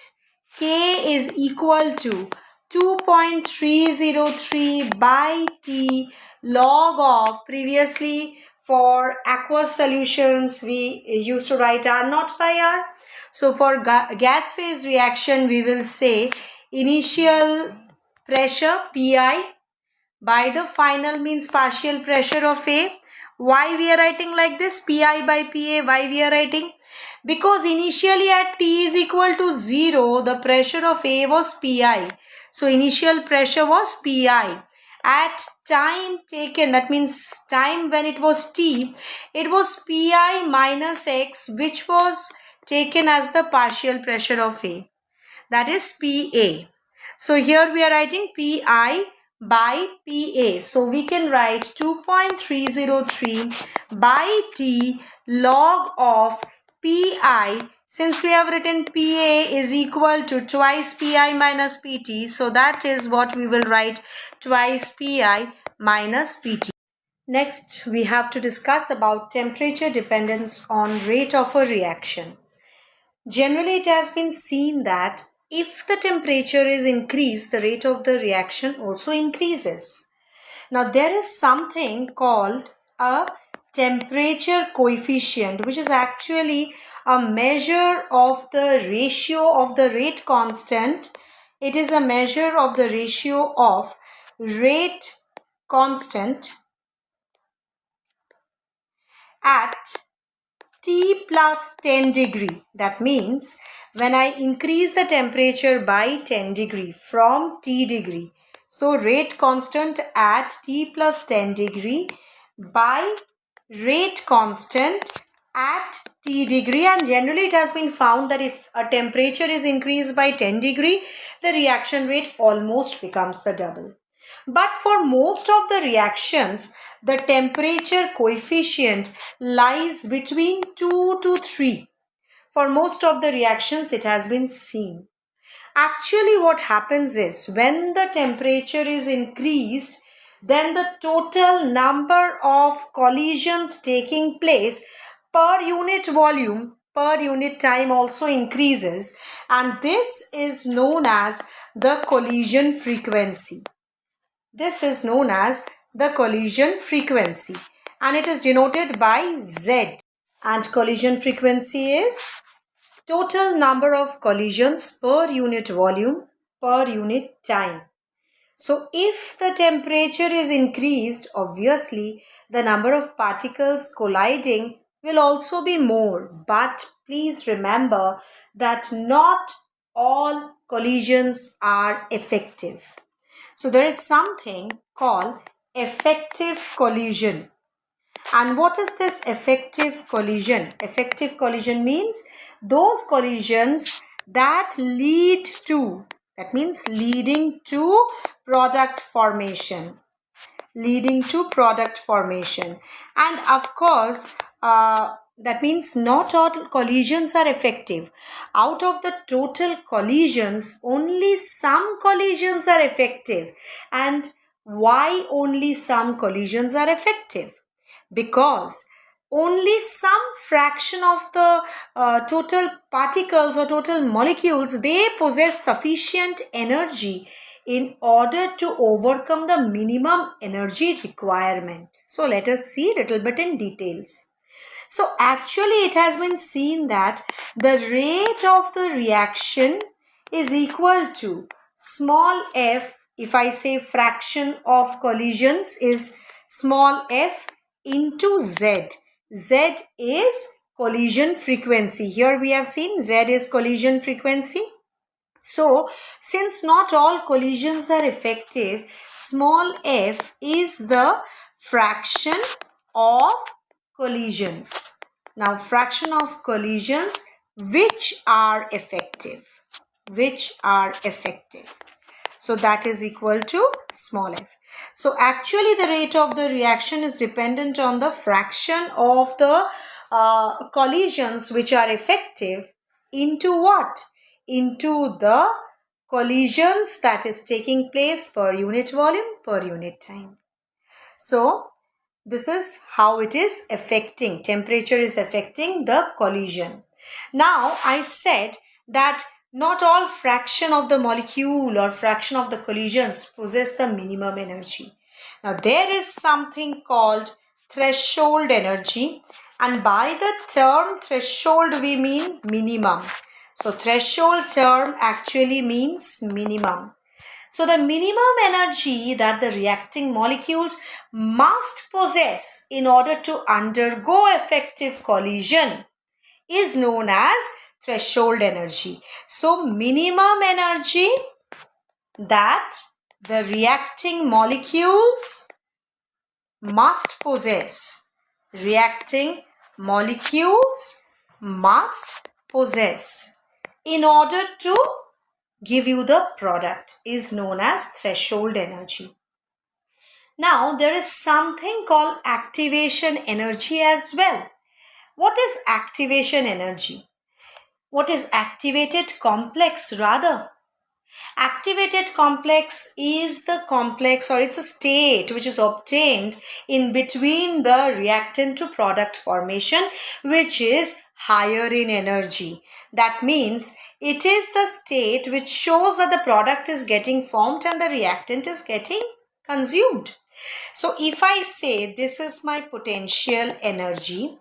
K is equal to 2.303 by T log of, previously for aqueous solutions we used to write R naught by R. So for gas phase reaction we will say initial pressure Pi by the final means partial pressure of A. Why we are writing like this, Pi by Pa? Why we are writing? Because initially at T is equal to 0, the pressure of A was Pi. So initial pressure was Pi. At time taken, that means time when it was T, it was Pi minus X, which was taken as the partial pressure of A. That is Pa. So here we are writing Pi by Pa. So we can write 2.303 by T log of Pi. Since we have written Pa is equal to twice Pi minus Pt. So that is what we will write, twice Pi minus Pt. Next, we have to discuss about temperature dependence on rate of a reaction. Generally, it has been seen that if the temperature is increased, the rate of the reaction also increases. Now, there is something called a temperature coefficient, which is actually a measure of the ratio of the rate constant. It is a measure of the ratio of rate constant at T plus 10 degree. That means when I increase the temperature by 10 degree from T degree, so rate constant at T plus 10 degree by rate constant at T degree, and generally it has been found that if a temperature is increased by 10 degree, the reaction rate almost becomes the double. But for most of the reactions, the temperature coefficient lies between 2 to 3. For most of the reactions, it has been seen. Actually, what happens is when the temperature is increased, then the total number of collisions taking place per unit volume, per unit time also increases, and this is known as the collision frequency. This is known as the collision frequency, and it is denoted by Z. And collision frequency is total number of collisions per unit volume per unit time. So if the temperature is increased, obviously the number of particles colliding will also be more. But please remember that not all collisions are effective. So there is something called effective collision. And what is this effective collision? Effective collision means those collisions that lead to, that means leading to product formation. Leading to product formation. And of course, that means not all collisions are effective. Out of the total collisions, only some collisions are effective. And why only some collisions are effective? Because only some fraction of the total particles or total molecules, they possess sufficient energy in order to overcome the minimum energy requirement. So let us see a little bit in details. So actually it has been seen that the rate of the reaction is equal to small f. If I say fraction of collisions is small f into Z. Z is collision frequency. Here we have seen Z is collision frequency. So, since not all collisions are effective, small f is the fraction of collisions. Now, fraction of collisions which are effective. Which are effective. So, that is equal to small f. So, actually the rate of the reaction is dependent on the fraction of the collisions which are effective into what? Into the collisions that is taking place per unit volume, per unit time. So this is how it is affecting, temperature is affecting the collision. Now I said that not all fraction of the molecule or fraction of the collisions possess the minimum energy. Now there is something called threshold energy, and by the term threshold we mean minimum. So threshold term actually means minimum. So the minimum energy that the reacting molecules must possess in order to undergo effective collision is known as threshold energy. So minimum energy that the reacting molecules must possess. Reacting molecules must possess in order to give you the product is known as threshold energy. Now there is something called activation energy as well. What is activation energy? What is activated complex rather? Activated complex is the complex, or it's a state which is obtained in between the reactant to product formation, which is higher in energy. That means it is the state which shows that the product is getting formed and the reactant is getting consumed. So if I say this is my potential energy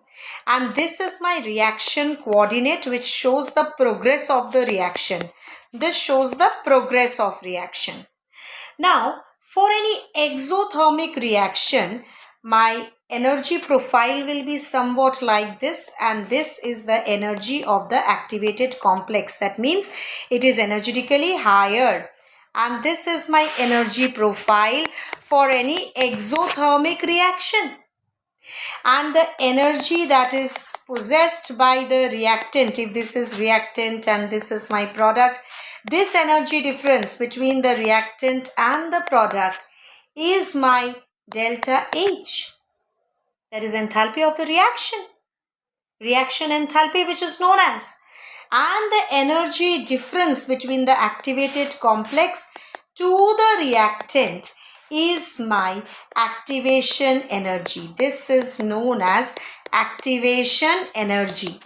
and this is my reaction coordinate which shows the progress of the reaction. This shows the progress of reaction. Now, for any exothermic reaction, my energy profile will be somewhat like this, and this is the energy of the activated complex. That means it is energetically higher, and this is my energy profile for any exothermic reaction. And the energy that is possessed by the reactant, if this is reactant and this is my product, this energy difference between the reactant and the product is my delta H. That is enthalpy of the reaction. Reaction enthalpy, which is known as. And the energy difference between the activated complex to the reactant is my activation energy. This is known as activation energy.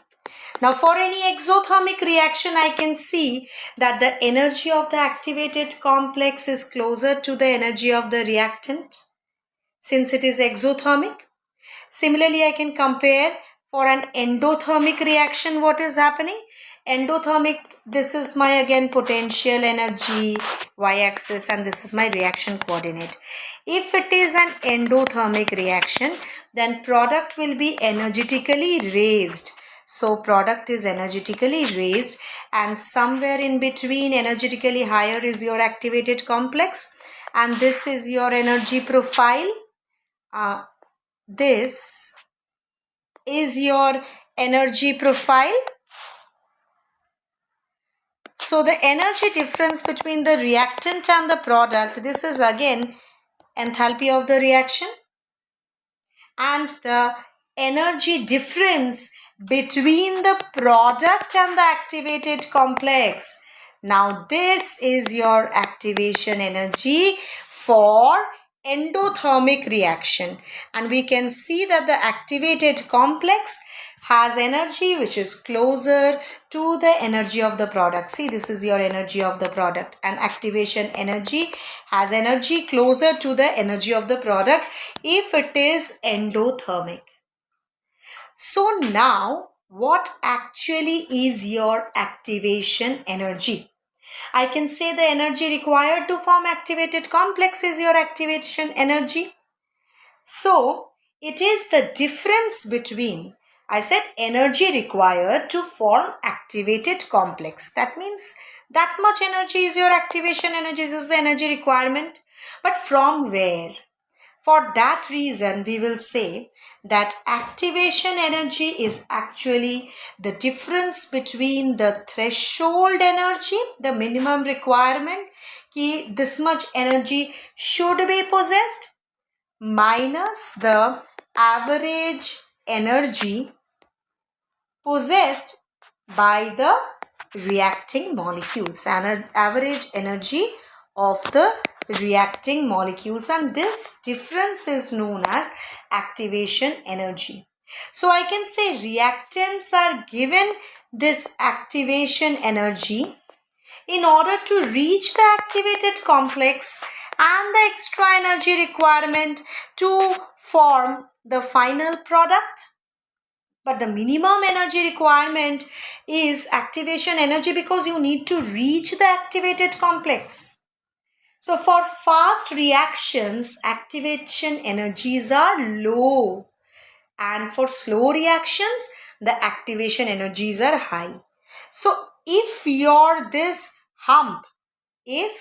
Now for any exothermic reaction, I can see that the energy of the activated complex is closer to the energy of the reactant since it is exothermic. Similarly, I can compare for an endothermic reaction what is happening. Endothermic, this is my again potential energy y-axis and this is my reaction coordinate. If it is an endothermic reaction, then product will be energetically raised. So product is energetically raised, and somewhere in between energetically higher is your activated complex, and this is your energy profile. This is your energy profile. So the energy difference between the reactant and the product, this is again enthalpy of the reaction, and the energy difference between the product and the activated complex. Now this is your activation energy for endothermic reaction, and we can see that the activated complex has energy which is closer to the energy of the product. See, this is your energy of the product, and activation energy has energy closer to the energy of the product if it is endothermic. So now what actually is your activation energy? I can say the energy required to form activated complex is your activation energy. So it is the difference between, I said, energy required to form activated complex. That means that much energy is your activation energy. This is the energy requirement. But from where? For that reason, we will say that activation energy is actually the difference between the threshold energy, the minimum requirement, कि this much energy should be possessed, minus the average energy possessed by the reacting molecules, and average energy of the reacting molecules, and this difference is known as activation energy. So I can say reactants are given this activation energy in order to reach the activated complex and the extra energy requirement to form the final product. But the minimum energy requirement is activation energy because you need to reach the activated complex. So for fast reactions, activation energies are low. And for slow reactions, the activation energies are high. So if your this hump is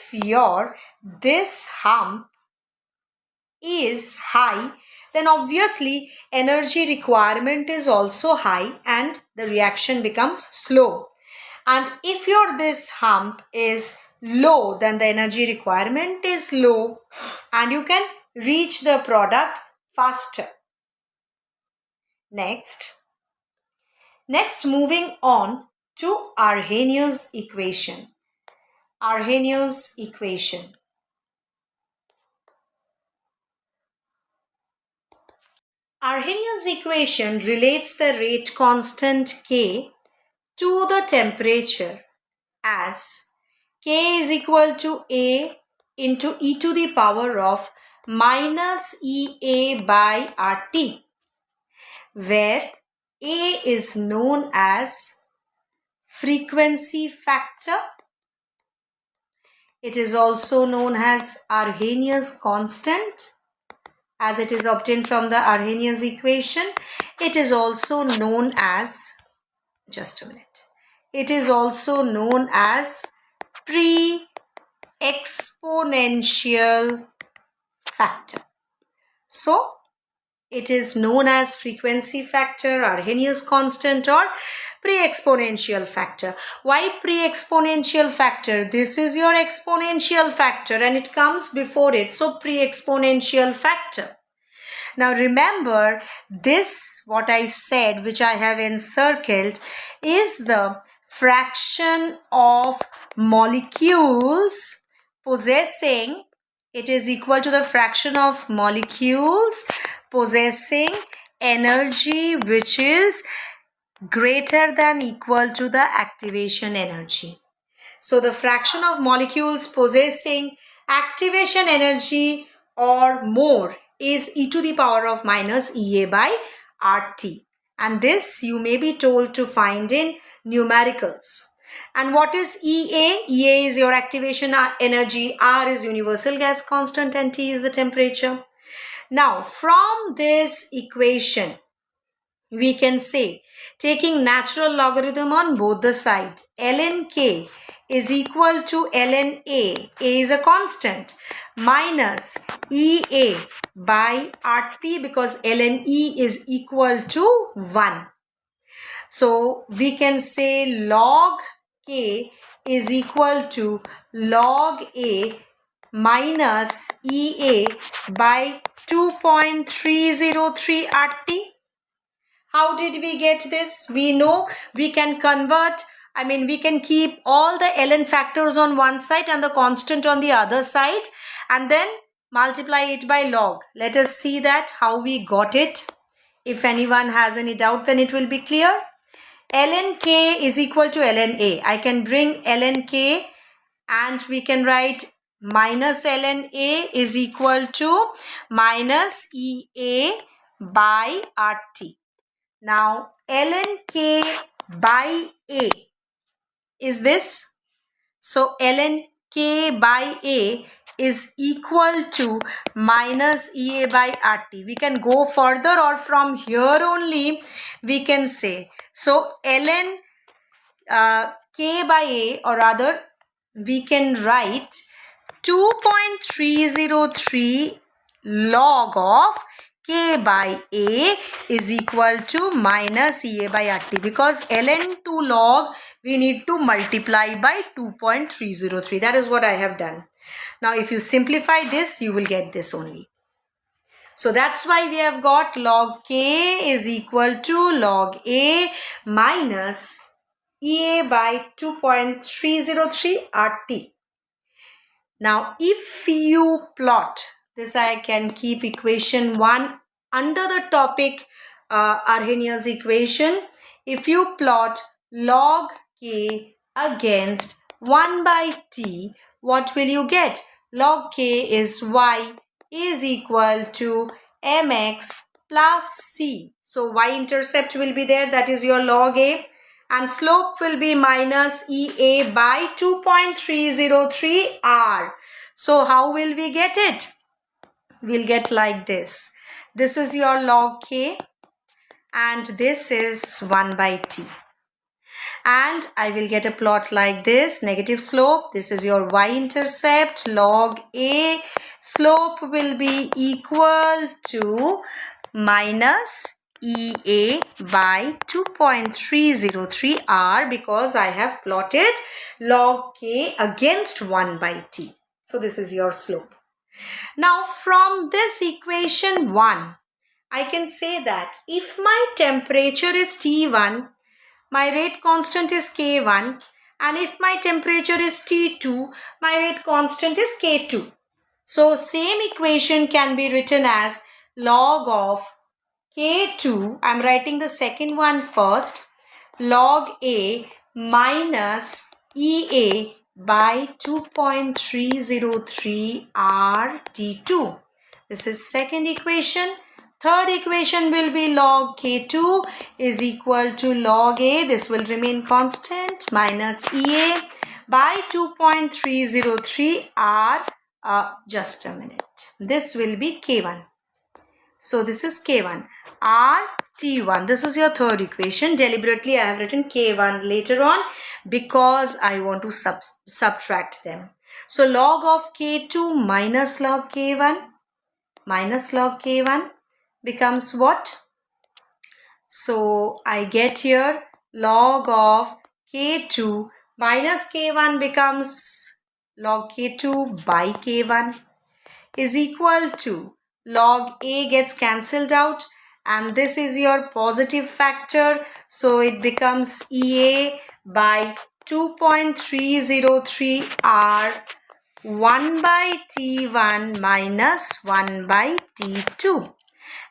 high, then obviously energy requirement is also high and the reaction becomes slow. And if your this hump is low, then the energy requirement is low and you can reach the product faster. Next moving on to Arrhenius equation. Arrhenius equation. Arrhenius equation relates the rate constant K to the temperature as K is equal to A into e to the power of minus EA by RT, where A is known as frequency factor. It is also known as Arrhenius constant, as it is obtained from the Arrhenius equation. It is also known as, just a minute, it is also known as pre-exponential factor. So it is known as frequency factor, Arrhenius constant, or pre-exponential factor. Why pre-exponential factor? This is your exponential factor and it comes before it. So pre-exponential factor. Now remember, this what I said, which I have encircled, is the fraction of molecules possessing, it is equal to the fraction of molecules possessing energy which is greater than equal to the activation energy. So the fraction of molecules possessing activation energy or more is e to the power of minus EA by RT. And this you may be told to find in numericals. And what is EA? EA is your activation energy, R is universal gas constant, and T is the temperature. Now from this equation, we can say, taking natural logarithm on both the sides, ln K is equal to ln A is a constant, minus EA by RT, because ln E is equal to 1. So we can say log K is equal to log A minus EA by 2.303 RT. How did we get this? We know we can convert, we can keep all the ln factors on one side and the constant on the other side and then multiply it by log. Let us see that how we got it. If anyone has any doubt, then it will be clear. ln K is equal to ln A. I can bring ln K and we can write minus ln A is equal to minus EA by RT. Now ln K by A is this. So ln K by A is equal to minus EA by RT. We can go further, or from here only we can say. So ln K by A, or rather we can write 2.303 log of K by A is equal to minus EA by RT, because ln 2 log we need to multiply by 2.303. That is what I have done. Now if you simplify this, you will get this only. So that's why we have got log K is equal to log A minus EA by 2.303 RT. Now, if you plot this, I can keep equation 1 under the topic Arrhenius equation. If you plot log K against 1 by T, what will you get? Log K is Y is equal to mx plus C. So y-intercept will be there, that is your log A, and slope will be minus EA by 2.303 R. So how will we get it? We'll get like this. This is your log K and this is 1 by T. And I will get a plot like this, negative slope. This is your y-intercept, log A. Slope will be equal to minus EA by 2.303 R because I have plotted log K against 1 by T. So this is your slope. Now from this equation 1, I can say that if my temperature is T1, my rate constant is K1, and if my temperature is T2, my rate constant is K2. So same equation can be written as log of K2, I'm writing the second one first, log A minus EA by 2.303 R T2. This is second equation. Third equation will be log K2 is equal to log A, this will remain constant, minus EA by 2.303 R, just a minute, this will be K1. So this is K1, R T1, this is your third equation. Deliberately I have written K1 later on because I want to subtract them. So log of K2 minus log K1 becomes what? So I get here log of K2 minus K1 becomes log K2 by K1 is equal to log A gets cancelled out and this is your positive factor. So it becomes EA by 2.303 R 1 by T1 minus 1 by T2,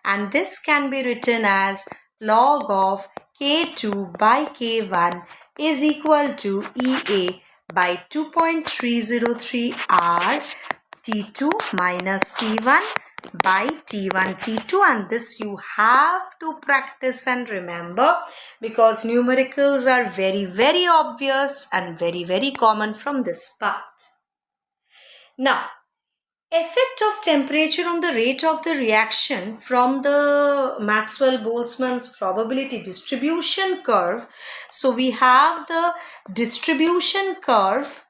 and this can be written as log of K2 by K1 is equal to EA by 2.303 R T2 minus T1 by T1 T2, and this you have to practice and remember because numericals are very obvious and very common from this part. Now, effect of temperature on the rate of the reaction from the Maxwell-Boltzmann's probability distribution curve. So we have the distribution curve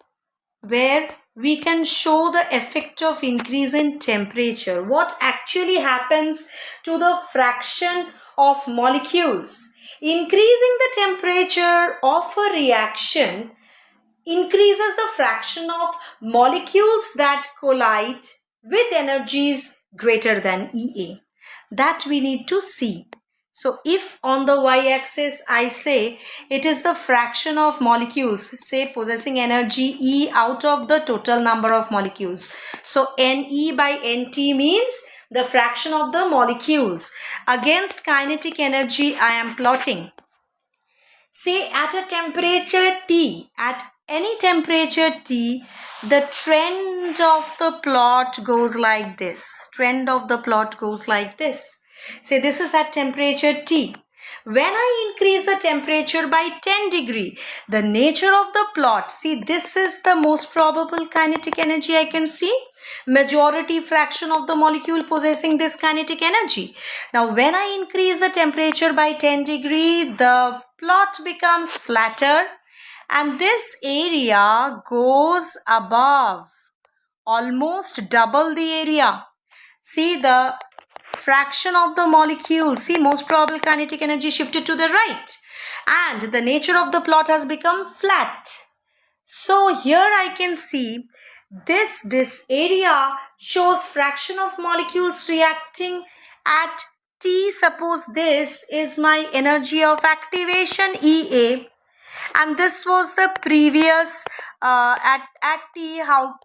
where we can show the effect of increase in temperature. What actually happens to the fraction of molecules? Increasing the temperature of a reaction increases the fraction of molecules that collide with energies greater than EA. That we need to see. So if on the y-axis I say it is the fraction of molecules, say possessing energy E out of the total number of molecules. So Ne by Nt means the fraction of the molecules. Against kinetic energy I am plotting. Say at a temperature T, at any temperature T, the trend of the plot goes like this. Trend of the plot goes like this. Say this is at temperature T. When I increase the temperature by 10 degree, the nature of the plot, see this is the most probable kinetic energy I can see. Majority fraction of the molecule possessing this kinetic energy. Now when I increase the temperature by 10 degree, the plot becomes flatter and this area goes above, almost double the area. See the fraction of the molecule, see most probable kinetic energy shifted to the right and the nature of the plot has become flat. So here I can see This area shows fraction of molecules reacting at T. Suppose this is my energy of activation EA, and this was the previous at T, how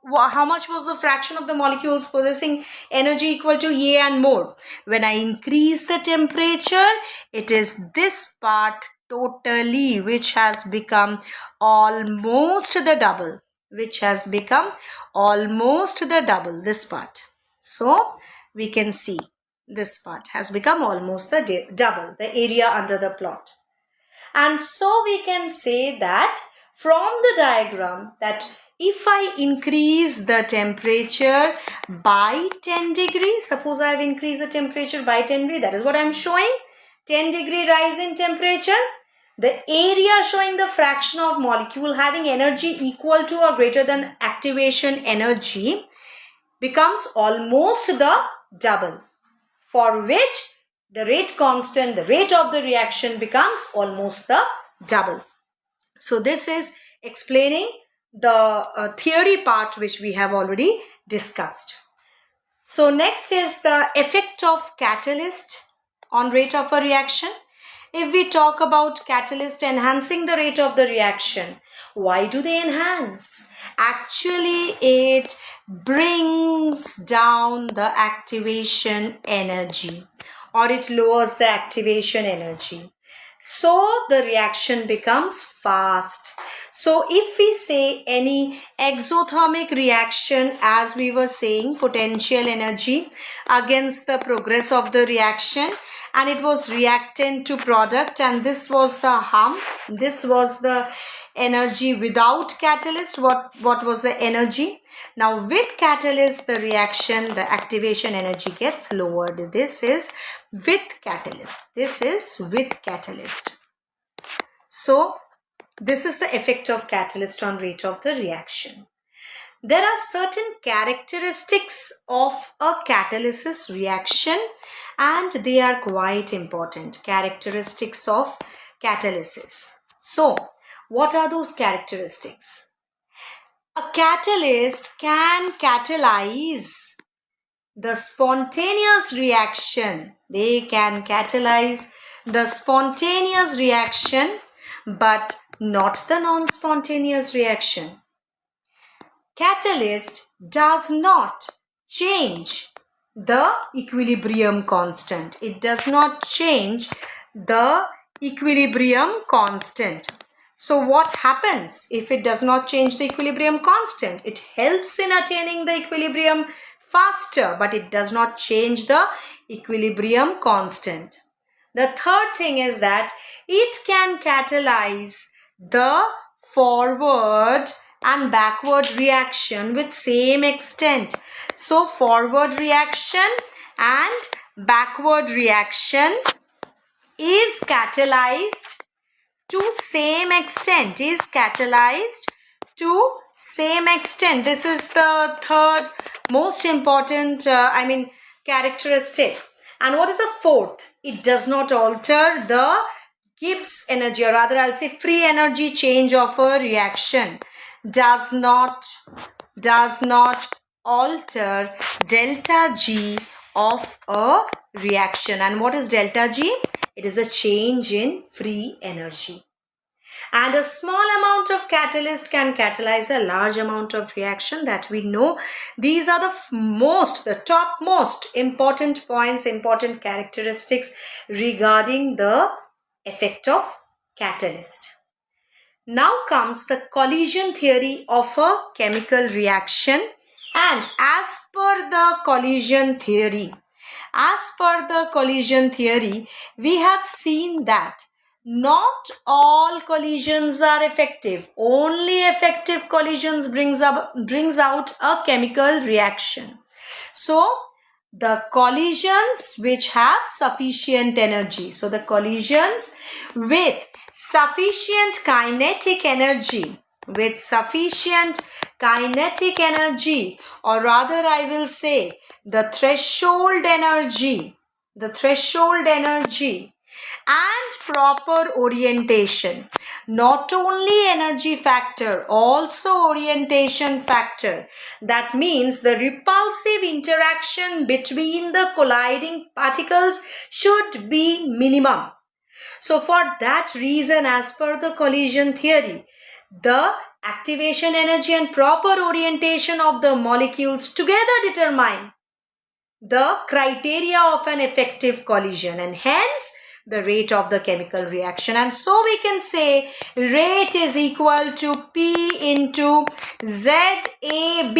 much was the fraction of the molecules possessing energy equal to A and more. When I increase the temperature, it is this part totally which has become almost the double, this part. So we can see this part has become almost the double, the area under the plot. And so we can say that from the diagram that if I increase the temperature by 10 degrees, suppose I have increased the temperature by 10 degrees, that is what I am showing, 10 degree rise in temperature, the area showing the fraction of molecule having energy equal to or greater than activation energy becomes almost the double, for which the rate constant, the rate of the reaction becomes almost the double. So this is explaining the theory part which we have already discussed. So next is the effect of catalyst on rate of a reaction. If we talk about catalyst enhancing the rate of the reaction, why do they enhance? Actually, it brings down the activation energy, or it lowers the activation energy. So the reaction becomes fast. So if we say any exothermic reaction, as we were saying, potential energy against the progress of the reaction, and it was reactant to product, and this was the harm, this was the energy without catalyst. What was the energy? Now with catalyst, the reaction, the activation energy gets lowered. This is with catalyst. So this is the effect of catalyst on rate of the reaction. There are certain characteristics of a catalysis reaction, and they are quite important. Characteristics of catalysis. So what are those characteristics? A catalyst can catalyze the spontaneous reaction. They can catalyze the spontaneous reaction, but not the non-spontaneous reaction. Catalyst does not change the equilibrium constant. It does not change the equilibrium constant. So what happens if it does not change the equilibrium constant? It helps in attaining the equilibrium faster, but it does not change the equilibrium constant. The third thing is that it can catalyze the forward and backward reaction with same extent. So forward reaction and backward reaction is catalyzed to same extent, This is the third most important characteristic. And what is the fourth? It does not alter the Gibbs energy, or rather I'll say free energy change of a reaction. Does not alter delta G of a reaction. And what is delta G? It is a change in free energy. And a small amount of catalyst can catalyze a large amount of reaction, that we know. These are the top most important points, important characteristics regarding the effect of catalyst. Now comes the collision theory of a chemical reaction. And as per the collision theory, we have seen that not all collisions are effective. Only effective collisions brings out a chemical reaction. So the collisions which have sufficient energy, so the collisions with sufficient kinetic energy, or rather I will say the threshold energy and proper orientation. not only energy factor, also orientation factor. That means the repulsive interaction between the colliding particles should be minimum. So for that reason, as per the collision theory, the activation energy and proper orientation of the molecules together determine the criteria of an effective collision and hence the rate of the chemical reaction. And so we can say rate is equal to P into ZAB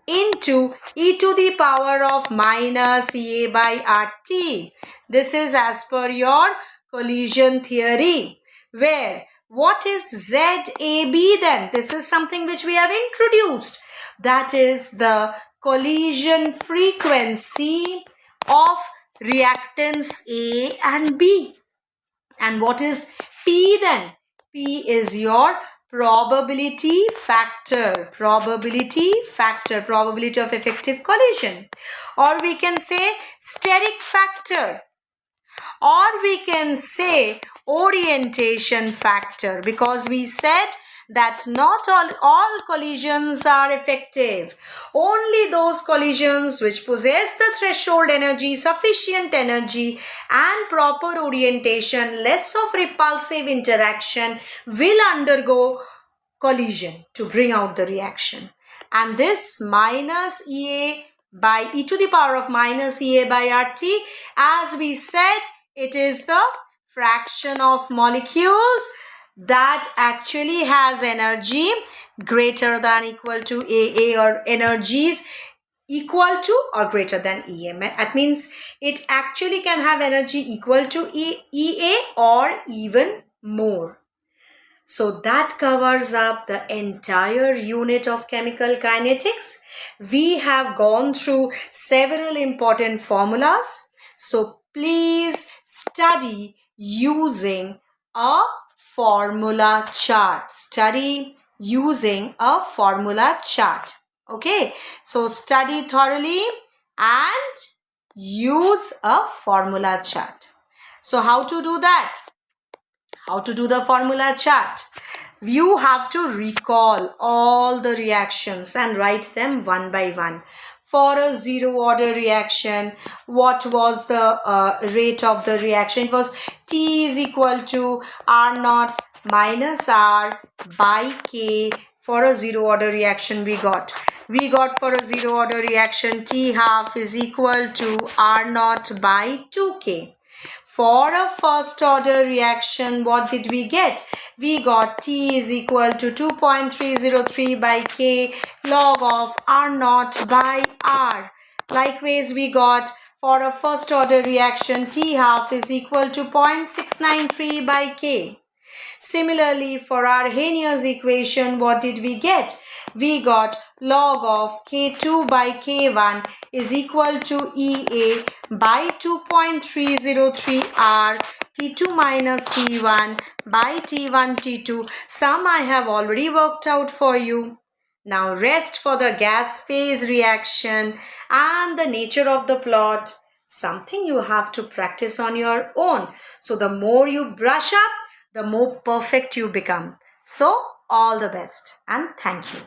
into e to the power of minus EA by RT. This is as per your collision theory. Where what is ZAB then? This is something which we have introduced. That is the collision frequency of reactants A and B. And what is P then? P is your probability factor, probability of effective collision. Or we can say steric factor. Or we can say orientation factor, because we said that not all collisions are effective. Only those collisions which possess the threshold energy, sufficient energy and proper orientation, less of repulsive interaction, will undergo collision to bring out the reaction. And this minus EA by e to the power of minus EA by RT, as we said, it is the fraction of molecules that actually has energy greater than equal to AA, or energies equal to or greater than EM. That means it actually can have energy equal to EA or even more. So that covers up the entire unit of chemical kinetics. We have gone through several important formulas. So please study using a formula chart. Study using a formula chart. Okay. So study thoroughly and use a formula chart. So how to do that? How to do the formula chart? You have to recall all the reactions and write them one by one. For a zero order reaction, what was the rate of the reaction? It was T is equal to R naught minus R by K. For a zero order reaction, we got for a zero order reaction T half is equal to R naught by 2K. For a first order reaction, what did we get? We got T is equal to 2.303 by K log of R naught by R. Likewise, we got for a first order reaction, T half is equal to 0.693 by K. Similarly, for our Arrhenius equation, what did we get? We got log of K2 by K1 is equal to EA by 2.303 R T2 minus T1 by T1 T2. Some I have already worked out for you. Now rest for the gas phase reaction and the nature of the plot. Something you have to practice on your own. So the more you brush up, the more perfect you become. So all the best and thank you.